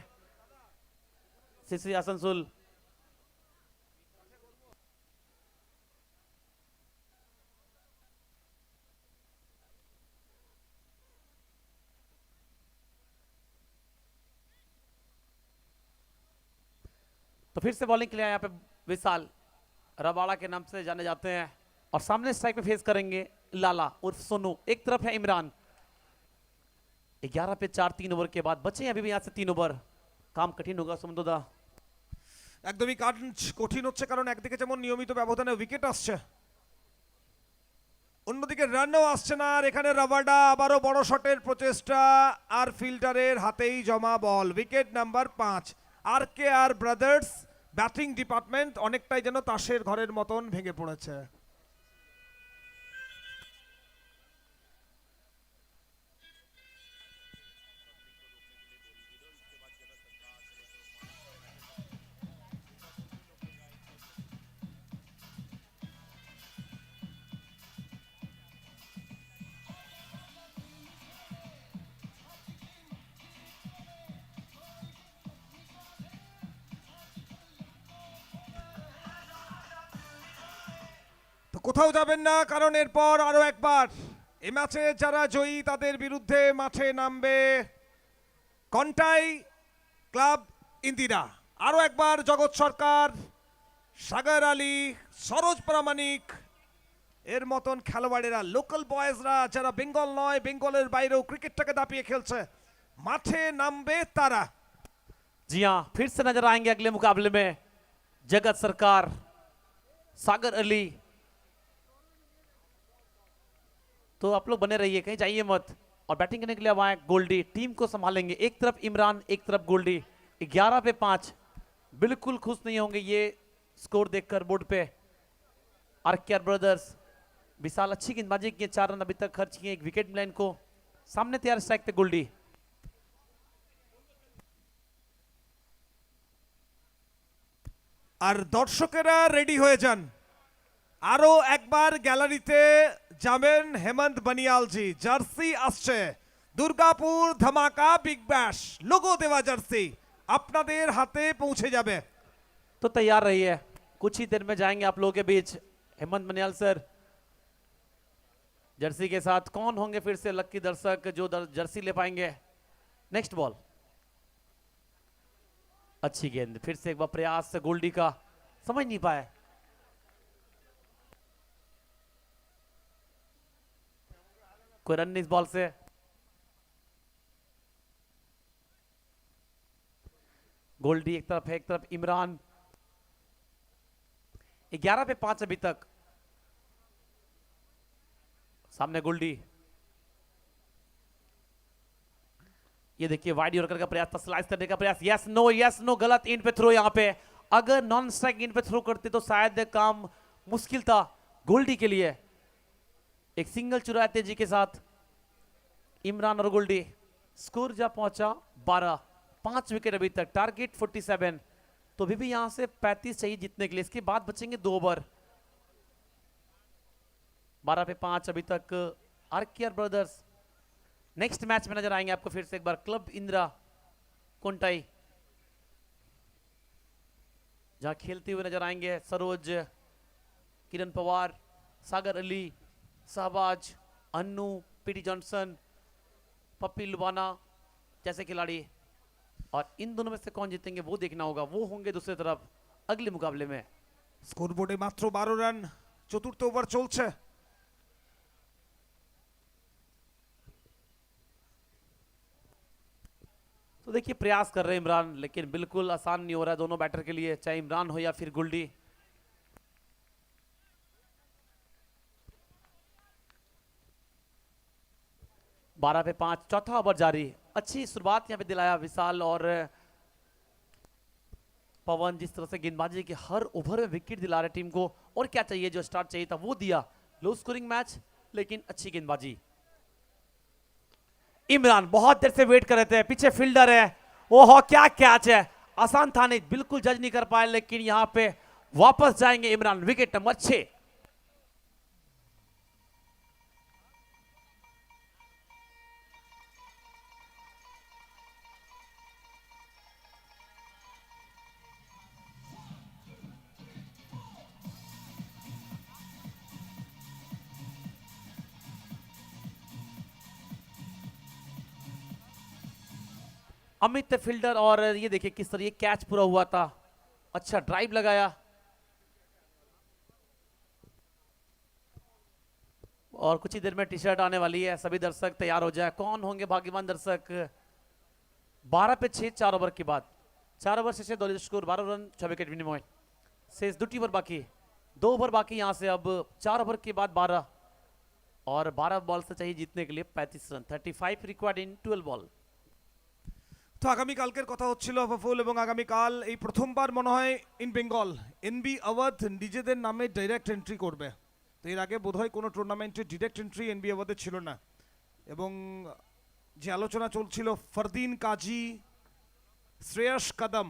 सीसी आसनसोल। तो फिर से बॉलिंग के लिए यहाँ पे विशाल, रबाड़ा के नाम से जाने जाते हैं, और सामने स्ट्राइक पे फेस करेंगे लाला उर्फ सोनू। एक तरफ है इमरान। 11 पे 4 3 ओवर के बाद बचे हैं अभी भी यहाँ से 3 ओवर। काम कठिन होगा सुमंतदा। একদমই কাজ কঠিন হচ্ছে, কারণ একদিকে যেমন নিয়মিত ব্যবধানে উইকেট আসছে, অন্যদিকে রানও আসছে না। আর এখানে রাবাডা আবারও বড় শটের প্রচেষ্টা, আর ফিল্ডারের হাতেই জমা ball. Wicket number 5। RKR brothers batting department অনেকটাই যেন তাসের ঘরের মতন ভেঙে পড়েছে। কোথাও যাবেন না, কারণ এরপর আরো একবার এই ম্যাচে যারা জয়ী তাদের বিরুদ্ধে মাঠে নামবে কন্টাই ক্লাব ইন্দিরা। আরো একবার জগৎ সরকার, সাগর আলী, সরোজ প্রামাণিক এর মতন খেলোয়াড়েরা, লোকাল বয়েজরা যারা বেঙ্গল নয়, বেঙ্গলের বাইরেও ক্রিকেটটাকে দাপিয়ে খেলছে, মাঠে নামবে তারা। जी हाँ, फिर से नजर आएंगे अगले मुकाबले में जगत सरकार, सागर अली। तो आप लोग बने रहिए, कहीं जाइए मत। और बैटिंग करने के लिए अब आए गोल्डी, टीम को संभालेंगे। एक तरफ इमरान, एक तरफ गोल्डी। 11 पे 5। बिल्कुल खुश नहीं होंगे ये स्कोर देखकर बोर्ड पे। आरकेआर ब्रदर्स, विशाल अच्छी गेंदबाजी की, 4 रन अभी तक खर्च किए, एक विकेट मिला इनको। सामने तैयार स्ट्राइक पे गोल्डी। আর দর্শকেরা রেডি হয়ে যান, আরো একবার গ্যালারিতে যাবেন হেমন্ত বানিয়ালজি। জার্সি আসছে, দুর্গাপুর ধামাকা বিগ ব্যাশ লোগো দেওয়া জার্সি আপনাদের হাতে পৌঁছে যাবে। तो तैयार रहिए, कुछ ही देर में जाएंगे आप लोगों के बीच हेमंत बनियाल सर जर्सी के साथ। कौन होंगे फिर से लक्की दर्शक जो जर्सी ले पाएंगे। नेक्स्ट बॉल, अच्छी गेंद, फिर से एक बार प्रयास से गोल्डी का, समझ नहीं पाए। कोई रन नहीं इस बॉल से। गोल्डी एक तरफ है, एक तरफ इमरान। 11 पे 5 अभी तक। सामने गोल्डी, ये देखिए वाइड यॉर्कर का प्रयास था, स्लाइस करने का प्रयास। यस नो गलत इन पे थ्रो। यहां पे अगर नॉन स्ट्राइक इन पे थ्रो करते तो शायद काम मुश्किल था गोल्डी के लिए। एक सिंगल चुराया तेजी के साथ इमरान और गोल्डी। स्कोर जा पहुंचा 12, 5 विकेट अभी तक, टारगेट 47। तो अभी भी यहां से 35 चाहिए जीतने के लिए। इसके बाद बचेंगे 2 ओवर। 12 पे 5 अभी तक आर्कियर ब्रदर्स। नेक्स्ट मैच में नजर आएंगे आपको फिर से एक बार क्लब इंदिरा कोंटाई, जहां खेलते हुए नजर आएंगे सरोज, किरण पवार, सागर अली, शहबाज, अन्नू, पीटी जॉनसन, पप्पी लुबाना जैसे खिलाड़ी। और इन दोनों में से कौन जीतेंगे वो देखना होगा। वो होंगे दूसरी तरफ अगले मुकाबले में। স্কোরবোর্ডে মাত্র 12 রান, চতুর্থ ওভার চলছে। तो देखिए प्रयास कर रहे हैं इमरान, लेकिन बिल्कुल आसान नहीं हो रहा है दोनों बैटर के लिए, चाहे इमरान हो या फिर गुल्डी। बारह पे 5, चौथा ओवर जारी। अच्छी शुरुआत यहां पे दिलाया विशाल और पवन। जिस तरह से गेंदबाजी के हर ओवर में विकेट दिला रहे टीम को, और क्या चाहिए, जो स्टार्ट चाहिए था वो दिया। लो स्कोरिंग मैच लेकिन अच्छी गेंदबाजी। इमरान बहुत देर से वेट कर रहे थे, पीछे फील्डर है। ओहो क्या कैच है, आसान था नहीं, बिल्कुल जज नहीं कर पाए, लेकिन यहां पे वापस जाएंगे Imran. Wicket number 6। Amit fielder, और ये देखिए किस तरह ये कैच पूरा हुआ था। अच्छा ड्राइव लगाया, और कुछ ही देर में टी शर्ट आने वाली है। सभी दर्शक तैयार हो जाए। कौन होंगे भाग्यवान दर्शक। 12 पे 6, 4 ओवर के बाद। 4 ओवर से 2 स्कोर, 12 रन, 6 विकेट विनिमय। शेष 2 ओवर बाकी, 2 ओवर बाकी यहां से। अब 4 ओवर के बाद 12, और 12 बॉल से चाहिए जीतने के लिए 35 रन। 35 required in 12 ball. তো আগামীকালকের কথা হচ্ছিল আফাফুল, এবং আগামীকাল এই প্রথমবার মনে হয় ইন বেঙ্গল এনবি আওয়াধ নিজেদের নামে ডাইরেক্ট এন্ট্রি করবে। তো এর আগে বোধহয় কোনো টুর্নামেন্টে ডিরেক্ট এন্ট্রি এনবি আওয়াধে ছিল না। এবং যে আলোচনা চলছিল ফরদিন কাজী, শ্রেয়স কদম,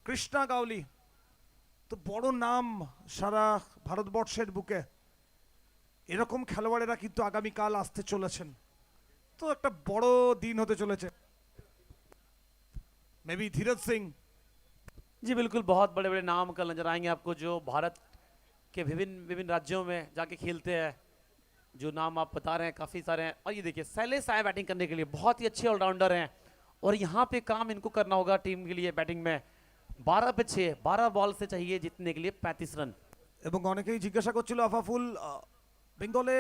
কৃষ্ণা গাওলি, তো বড় নাম সারা ভারতবর্ষের বুকে। এরকম খেলোয়াড়েরা কিন্তু আগামীকাল আসতে চলেছেন। তো একটা বড় দিন হতে চলেছে। মেবি ধীরজ সিং। जी बिल्कुल, बहुत बड़े बड़े नाम कल नजर आएंगे आपको, जो भारत के विभिन्न विभिन्न राज्यों में जाके खेलते हैं। जो नाम आप बता रहे हैं काफी सारे हैं। और ये देखिए शैलेश आए बैटिंग करने के लिए, बहुत ही अच्छे ऑलराउंडर हैं, और यहाँ पे काम इनको करना होगा टीम के लिए बैटिंग में। 12 पे 6, 12 बॉल से चाहिए जीतने के लिए 35 रन। এবং অনেকেই জিজ্ঞাসা করছিল আফাফুল, বেঙ্গলে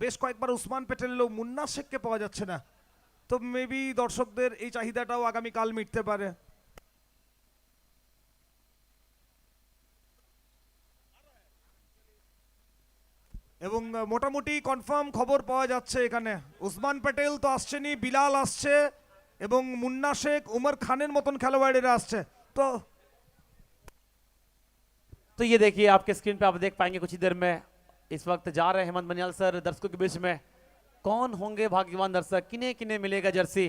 বেশ কয়েকবার উসমান প্যাটেল ও মুন্না শেখকে পাওয়া যাচ্ছে না। তো মেবি দর্শকদের এই চাহিদাটাও আগামীকাল মিটতে পারে। এবং মোটামুটি কনফার্ম খবর পাওয়া যাচ্ছে এখানে উসমান প্যাটেল তো আসছেনই, বিলাল আসছে, এবং মুন্না শেখ, উমর খানের মতন খেলোয়াড়েরা আসছে। तो ये देखिए आपके स्क्रीन पे आप देख पाएंगे कुछ ही देर में। इस वक्त जा रहे हैं हेमंत बनियाल सर दर्शकों के बीच में। कौन होंगे भाग्यवान दर्शक, किन्हें किन्हें मिलेगा जर्सी।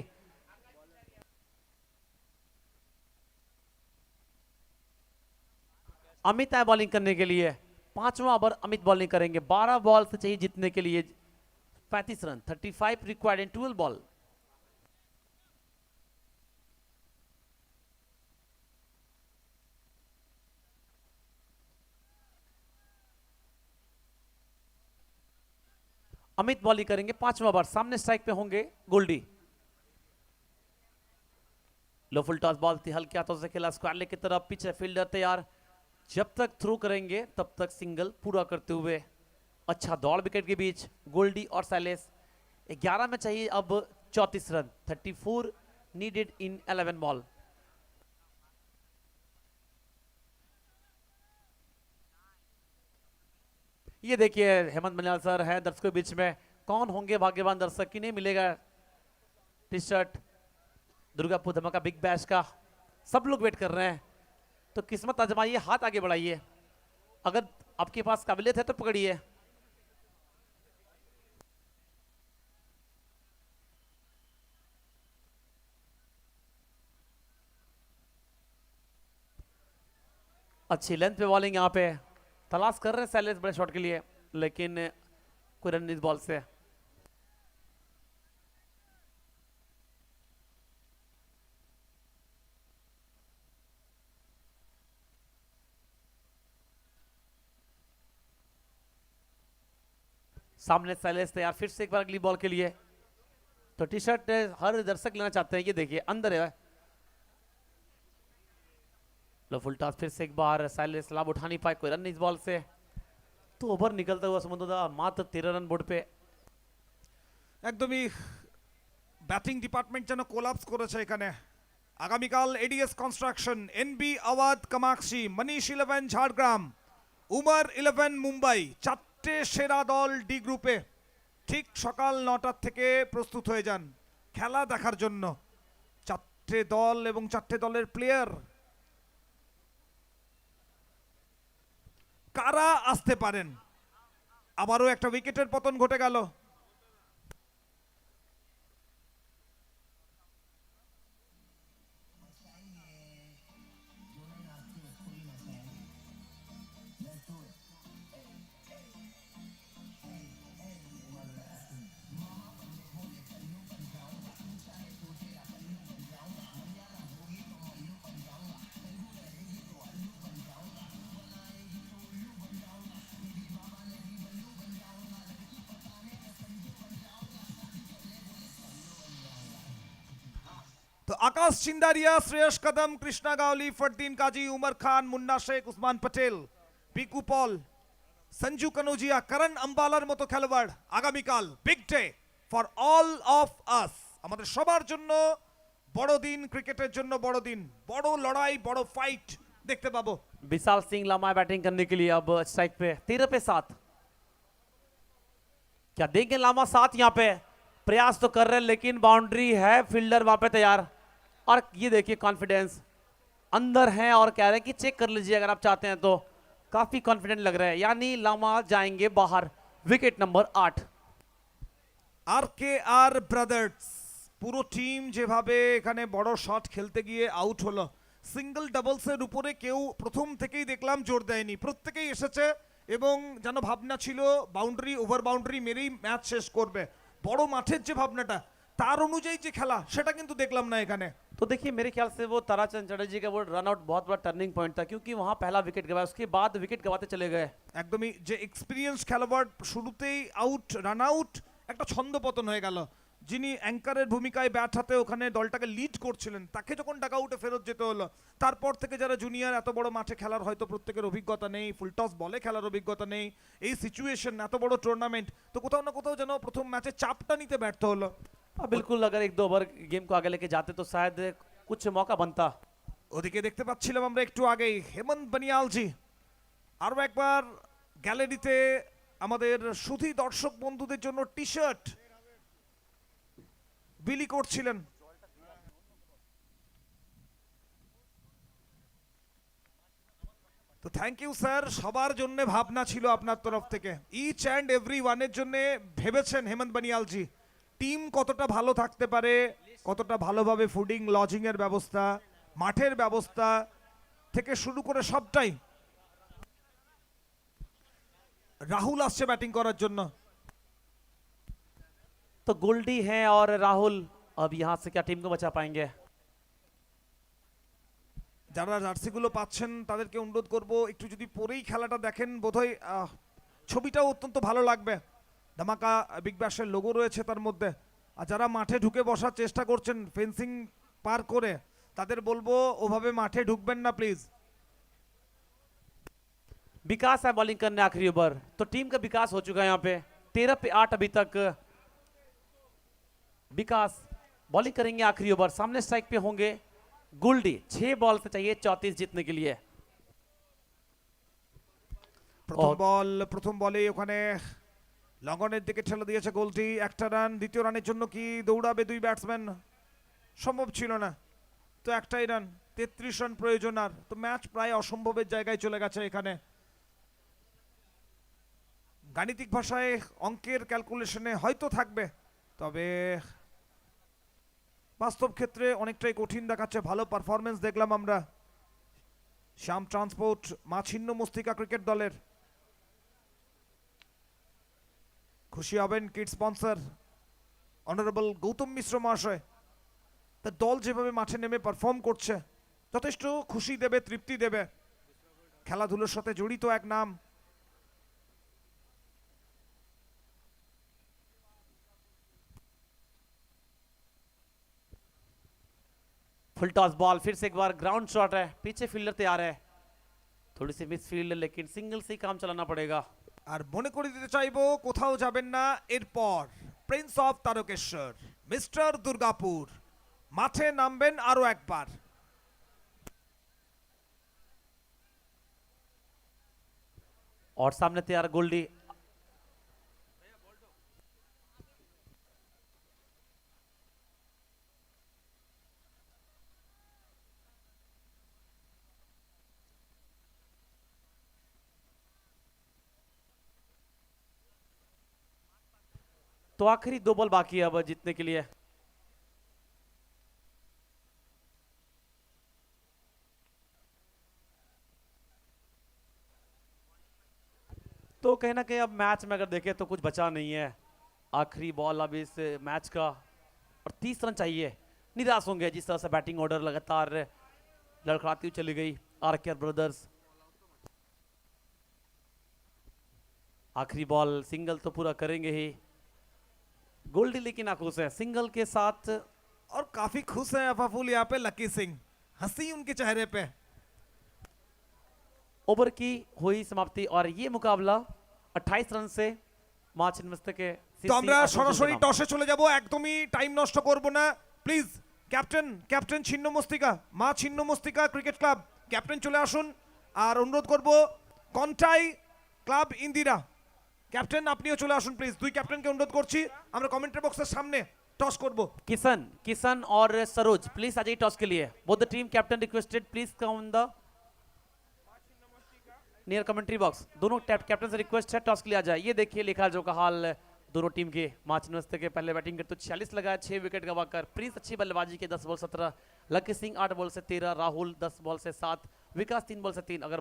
अमित है बॉलिंग करने के लिए। 5वां ओवर अमित बॉलिंग करेंगे। 12 बॉल से चाहिए जीतने के लिए 35 run, 35 required in 12 ball. Amit bowling करेंगे 5वां ओवर, सामने स्ट्राइक पे होंगे गोल्डी। लो फुल टॉस बॉल थी, हल्के हाथों से खेला स्क्वायर की तरफ, पीछे फील्डर तैयार, जब तक थ्रू करेंगे तब तक सिंगल पूरा करते हुए। अच्छा दौड़ विकेट के बीच गोल्डी और साइलेस। 11 में चाहिए अब 34 रन, 34 नीडेड इन 11 बॉल। ये देखिए हेमंत बनियाल सर है दर्शकों के बीच में, कौन होंगे भाग्यवान दर्शक, किन्हें मिलेगा टी शर्ट दुर्गापुर धमाका बिग बैश का। सब लोग वेट कर रहे हैं, तो किस्मत आजमाइए, हाथ आगे बढ़ाइए, अगर आपके पास काबिलियत है तो पकड़िए। अच्छी लेंथ पे बॉलिंग, यहाँ पे तलाश कर रहे हैं सैलेस बड़े शॉट के लिए, लेकिन कोई रन इस बॉल से। सामने सैलेस तैयार फिर से एक बार अगली बॉल के लिए, तो टी शर्ट हर दर्शक लेना चाहते हैं। ये देखिए अंदर है, लो फुल टॉस फिर से एक बार, साइलेस लाभ उठा नहीं पाए, कोई रन इस बॉल से, तो ओवर निकलता हुआ समुद्र मात्र 13 रन बोर्ड पे। একদমই ব্যাটিং ডিপার্টমেন্ট যেন কোলাপস করেছে এখানে। আগামীকাল ADS construction, NB Awadh Kamakshi, Manish 11 Jhargram, Umar 11 Mumbai, চারটে সেরা দল ডি গ্রুপে। ঠিক সকাল 9টার থেকে প্রস্তুত হয়ে যান খেলা দেখার জন্য। চারটে দল এবং চারটে দলের প্লেয়ার কারা আসতে পারেন। আবারও একটা উইকেটের পতন ঘটে গেল। तो आकाश चिंदारिया, श्रेयस कदम, कृष्णा गावली, फरदीन काजी, उमर खान, मुन्ना शेख, उस्मान पटेल, पिकू पॉल, संजू कनौजिया, करण अम्बालार मतो खेलोয়াড় আগামীকাল big day for all of us. আমাদের সবার জন্য বড় দিন, ক্রিকেটের জন্য বড় দিন, বড় লড়াই, বড় ফাইট দেখতে পাবো। विशाल सिंह लामा बैटिंग करने के लिए अब स्ट्राइक पे 13 पे 7। क्या देंगे लामा 7? यहाँ पे प्रयास तो कर रहे हैं, लेकिन बाउंड्री है, फील्डर वहां पे तैयार। और ये देखिए कॉन्फिडेंस अंदर है, और कह रहे हैं कि चेक कर लीजिए अगर आप चाहते हैं तो। काफी कॉन्फिडेंट लग रहा है, यानी लामा जाएंगे बाहर। Wicket number 8। আর ব্রাদার্স পুরো টিম যেভাবে এখানে বড় শট খেলতে গিয়ে আউট হলো, সিঙ্গেল ডাবলসের উপরে কেউ প্রথম থেকেই দেখলাম জোর দেয়নি, প্রত্যেকেই এসেছে এবং যেন ভাবনা ছিল বাউন্ডারি ওভার বাউন্ডারি মেরেই ম্যাচ শেষ করবে। বড় মাঠের যে ভাবনাটা, তার অনুযায়ী যে খেলা, সেটা কিন্তু দেখলাম না এখানে। तो देखिए मेरे ख्याल से वो ताराचंद चटर्जी का वो रन आउट बहुत बड़ा टर्निंग पॉइंट था, क्योंकि वहां पहला विकेट गवाया, उसके बाद विकेट गवाते चले गए। একদমই যে এক্সপিরিয়েন্স খেলোয়াড় শুরুতেই আউট, রান আউট, একটা ছন্দ পতন হয়ে গেল। যিনি অ্যাঙ্কারের ভূমিকায় ব্যাট হাতে ওখানে দলটাকে লিড করছিলেন, তাকে যখন ডাক আউটে ফেরত যেতে হলো, তারপর থেকে যারা জুনিয়র, এত বড় মাঠে খেলার হয়তো প্রত্যেকের অভিজ্ঞতা নেই, ফুল টস বলে খেলার অভিজ্ঞতা নেই, এই সিচুয়েশন, এত বড় টুর্নামেন্ট, তো কোথাও না কোথাও যেন প্রথম ম্যাচে চাপটা নিতে ব্যর্থ হলো। बिल्कुल, अगर 1-2 ओवर गेम को आगे लेके जाते तो शायद कुछ मौका बनता। ওদিকে দেখতে পাচ্ছিলাম আমরা একটু আগেই হেমন্ত বনিয়ালজি আরো একবার গ্যালারিতে আমাদের সুধী দর্শক বন্ধুদের জন্য টি শার্ট বিলি করছিলেন। তো থ্যাংক ইউ স্যার, সবার জন্য ভাবনা ছিল আপনার তরফ থেকে, ইচ অ্যান্ড এভরি ওয়ানের জন্য ভেবেছেন হেমন্ত বনিয়ালজি টিম কতটা ভালো থাকতে পারে, কতটা ভালোভাবে ফুডিং লজিং এর ব্যবস্থা, মাঠের ব্যবস্থা থেকে শুরু করে সবটাই। রাহুল আসছে ব্যাটিং করার জন্য। तो गोल्डी हैं और राहुल, अब यहां से क्या टीम को बचा पाएंगे? যারা জার্সিগুলো পাচ্ছেন তাদেরকে অনুরোধ করব একটু যদি পরেই খেলাটা দেখেন বোধহয় ছবিটাও অত্যন্ত ভালো লাগবে। ধামাকা বিগ ব্যাশের লোগো রয়েছে তার মধ্যে। আর যারা মাঠে ঢুকে বসার চেষ্টা করছেন ফেন্সিং পার করে, তাদের বলবো ওভাবে মাঠে ঢুকবেন না প্লিজ। विकास है बॉलिंग करने आखिरी ओवर, तो टीम का विकास हो चुका है यहाँ पे 13 पे 8 अभी तक। विकास बॉलिंग करेंगे आखिरी ओवर, सामने स्ट्राइक पे होंगे गोल्डी। 6 बॉल से चाहिए 34 जीतने के लिए। প্রথম বলে ওখানে লঙ্ঘনের দিকে ঠেলে দিয়েছে গোলটি। একটা রান, দ্বিতীয় রানের জন্য কি দৌড়াবে দুই ব্যাটসম্যান? সম্ভব ছিল না, তো একটাই রান, 33 রান প্রয়োজন। আর তো ম্যাচ প্রায় অসম্ভবের জায়গায় চলে গেছে এখানে। গাণিতিক ভাষায় অঙ্কের ক্যালকুলেশনে হয়তো থাকবে, তবে বাস্তব ক্ষেত্রে অনেকটাই কঠিন দেখাচ্ছে। ভালো পারফরমেন্স দেখলাম আমরা শ্যাম ট্রান্সপোর্ট মা ছিন্ন মস্তিকা ক্রিকেট দলের। খুশি হবেন কিড স্পন্সর অনারেবল গৌতম মিশ্র মহাশয়। তার দল যেভাবে মাঠে নেমে পারফর্ম করছে যথেষ্ট খুশি দেবে, তৃপ্তি দেবে। খেলাধুলোর সাথে জড়িত এক নাম। फुल टॉस बॉल, फिर से एक बार ग्राउंड शॉट है, पीछे फील्डर तैयार है, थोड़ी सी मिस फील्ड, लेकिन सिंगल से ही काम चलाना पड़ेगा। আর মনে করে দিতে চাইবো কোথাও যাবেন না। এরপর Prince of Tarakeswar mister Durgapur মাঠে নামবেন আরো একবার। और सामने तैयार गोल्डी। तो आखिरी 2 बॉल बाकी है अब जीतने के लिए। तो कहीं ना कहीं अब मैच में अगर देखें तो कुछ बचा नहीं है। आखिरी बॉल अब इस मैच का, और 30 रन चाहिए। निराश होंगे जिस तरह से बैटिंग ऑर्डर लगातार लड़खड़ाती हुई चली गई आरकेआर ब्रदर्स। आखिरी बॉल, सिंगल तो पूरा करेंगे ही गोल्डी, लेकिन नाखुश है सिंगल के साथ। और काफी खुश है अफाफुल यहाँ पे लकी सिंह, हंसी उनके चेहरे पे। ओवर की हुई समाप्ति और ये मुकाबला 28 रन से মা ছিন্নমস্তিকে। তো আমরা সরাসরি টসে চলে যাব, একদমই টাইম নষ্ট করব না প্লিজ। ক্যাপ্টেন ছিন্নমস্তিকা মা ছিন্নমস্তিকা ক্রিকেট ক্লাব ক্যাপ্টেন চলে আসুন। আর অনুরোধ করব কন্টাই ক্লাব ইন্দিরা ক্যাপ্টেন আপনিও চলে আসুন প্লিজ। দুই ক্যাপ্টেনকে অনুরোধ করছি, আমরা কমেন্টরি বক্সের সামনে टॉस করব। किशन और सरोज प्लीज आ जाइए टॉस के लिए। Both the team captain requested please come on the near commentary box. दोनों कैप्टन से रिक्वेस्ट है टॉस के लिए आ जाए। ये देखिए लिखा जो का हाल दोनों टीम के। मा छिन्नमस्तिके के पहले बैटिंग करते 46 लगाया, 6 विकेट गंवाकर। प्रिंस अच्छी बल्लेबाजी के 10 बॉल 17, लकी सिंह 8 बॉल से 13, राहुल 10 बॉल से 7, विकास 3 बॉल से 3। अगर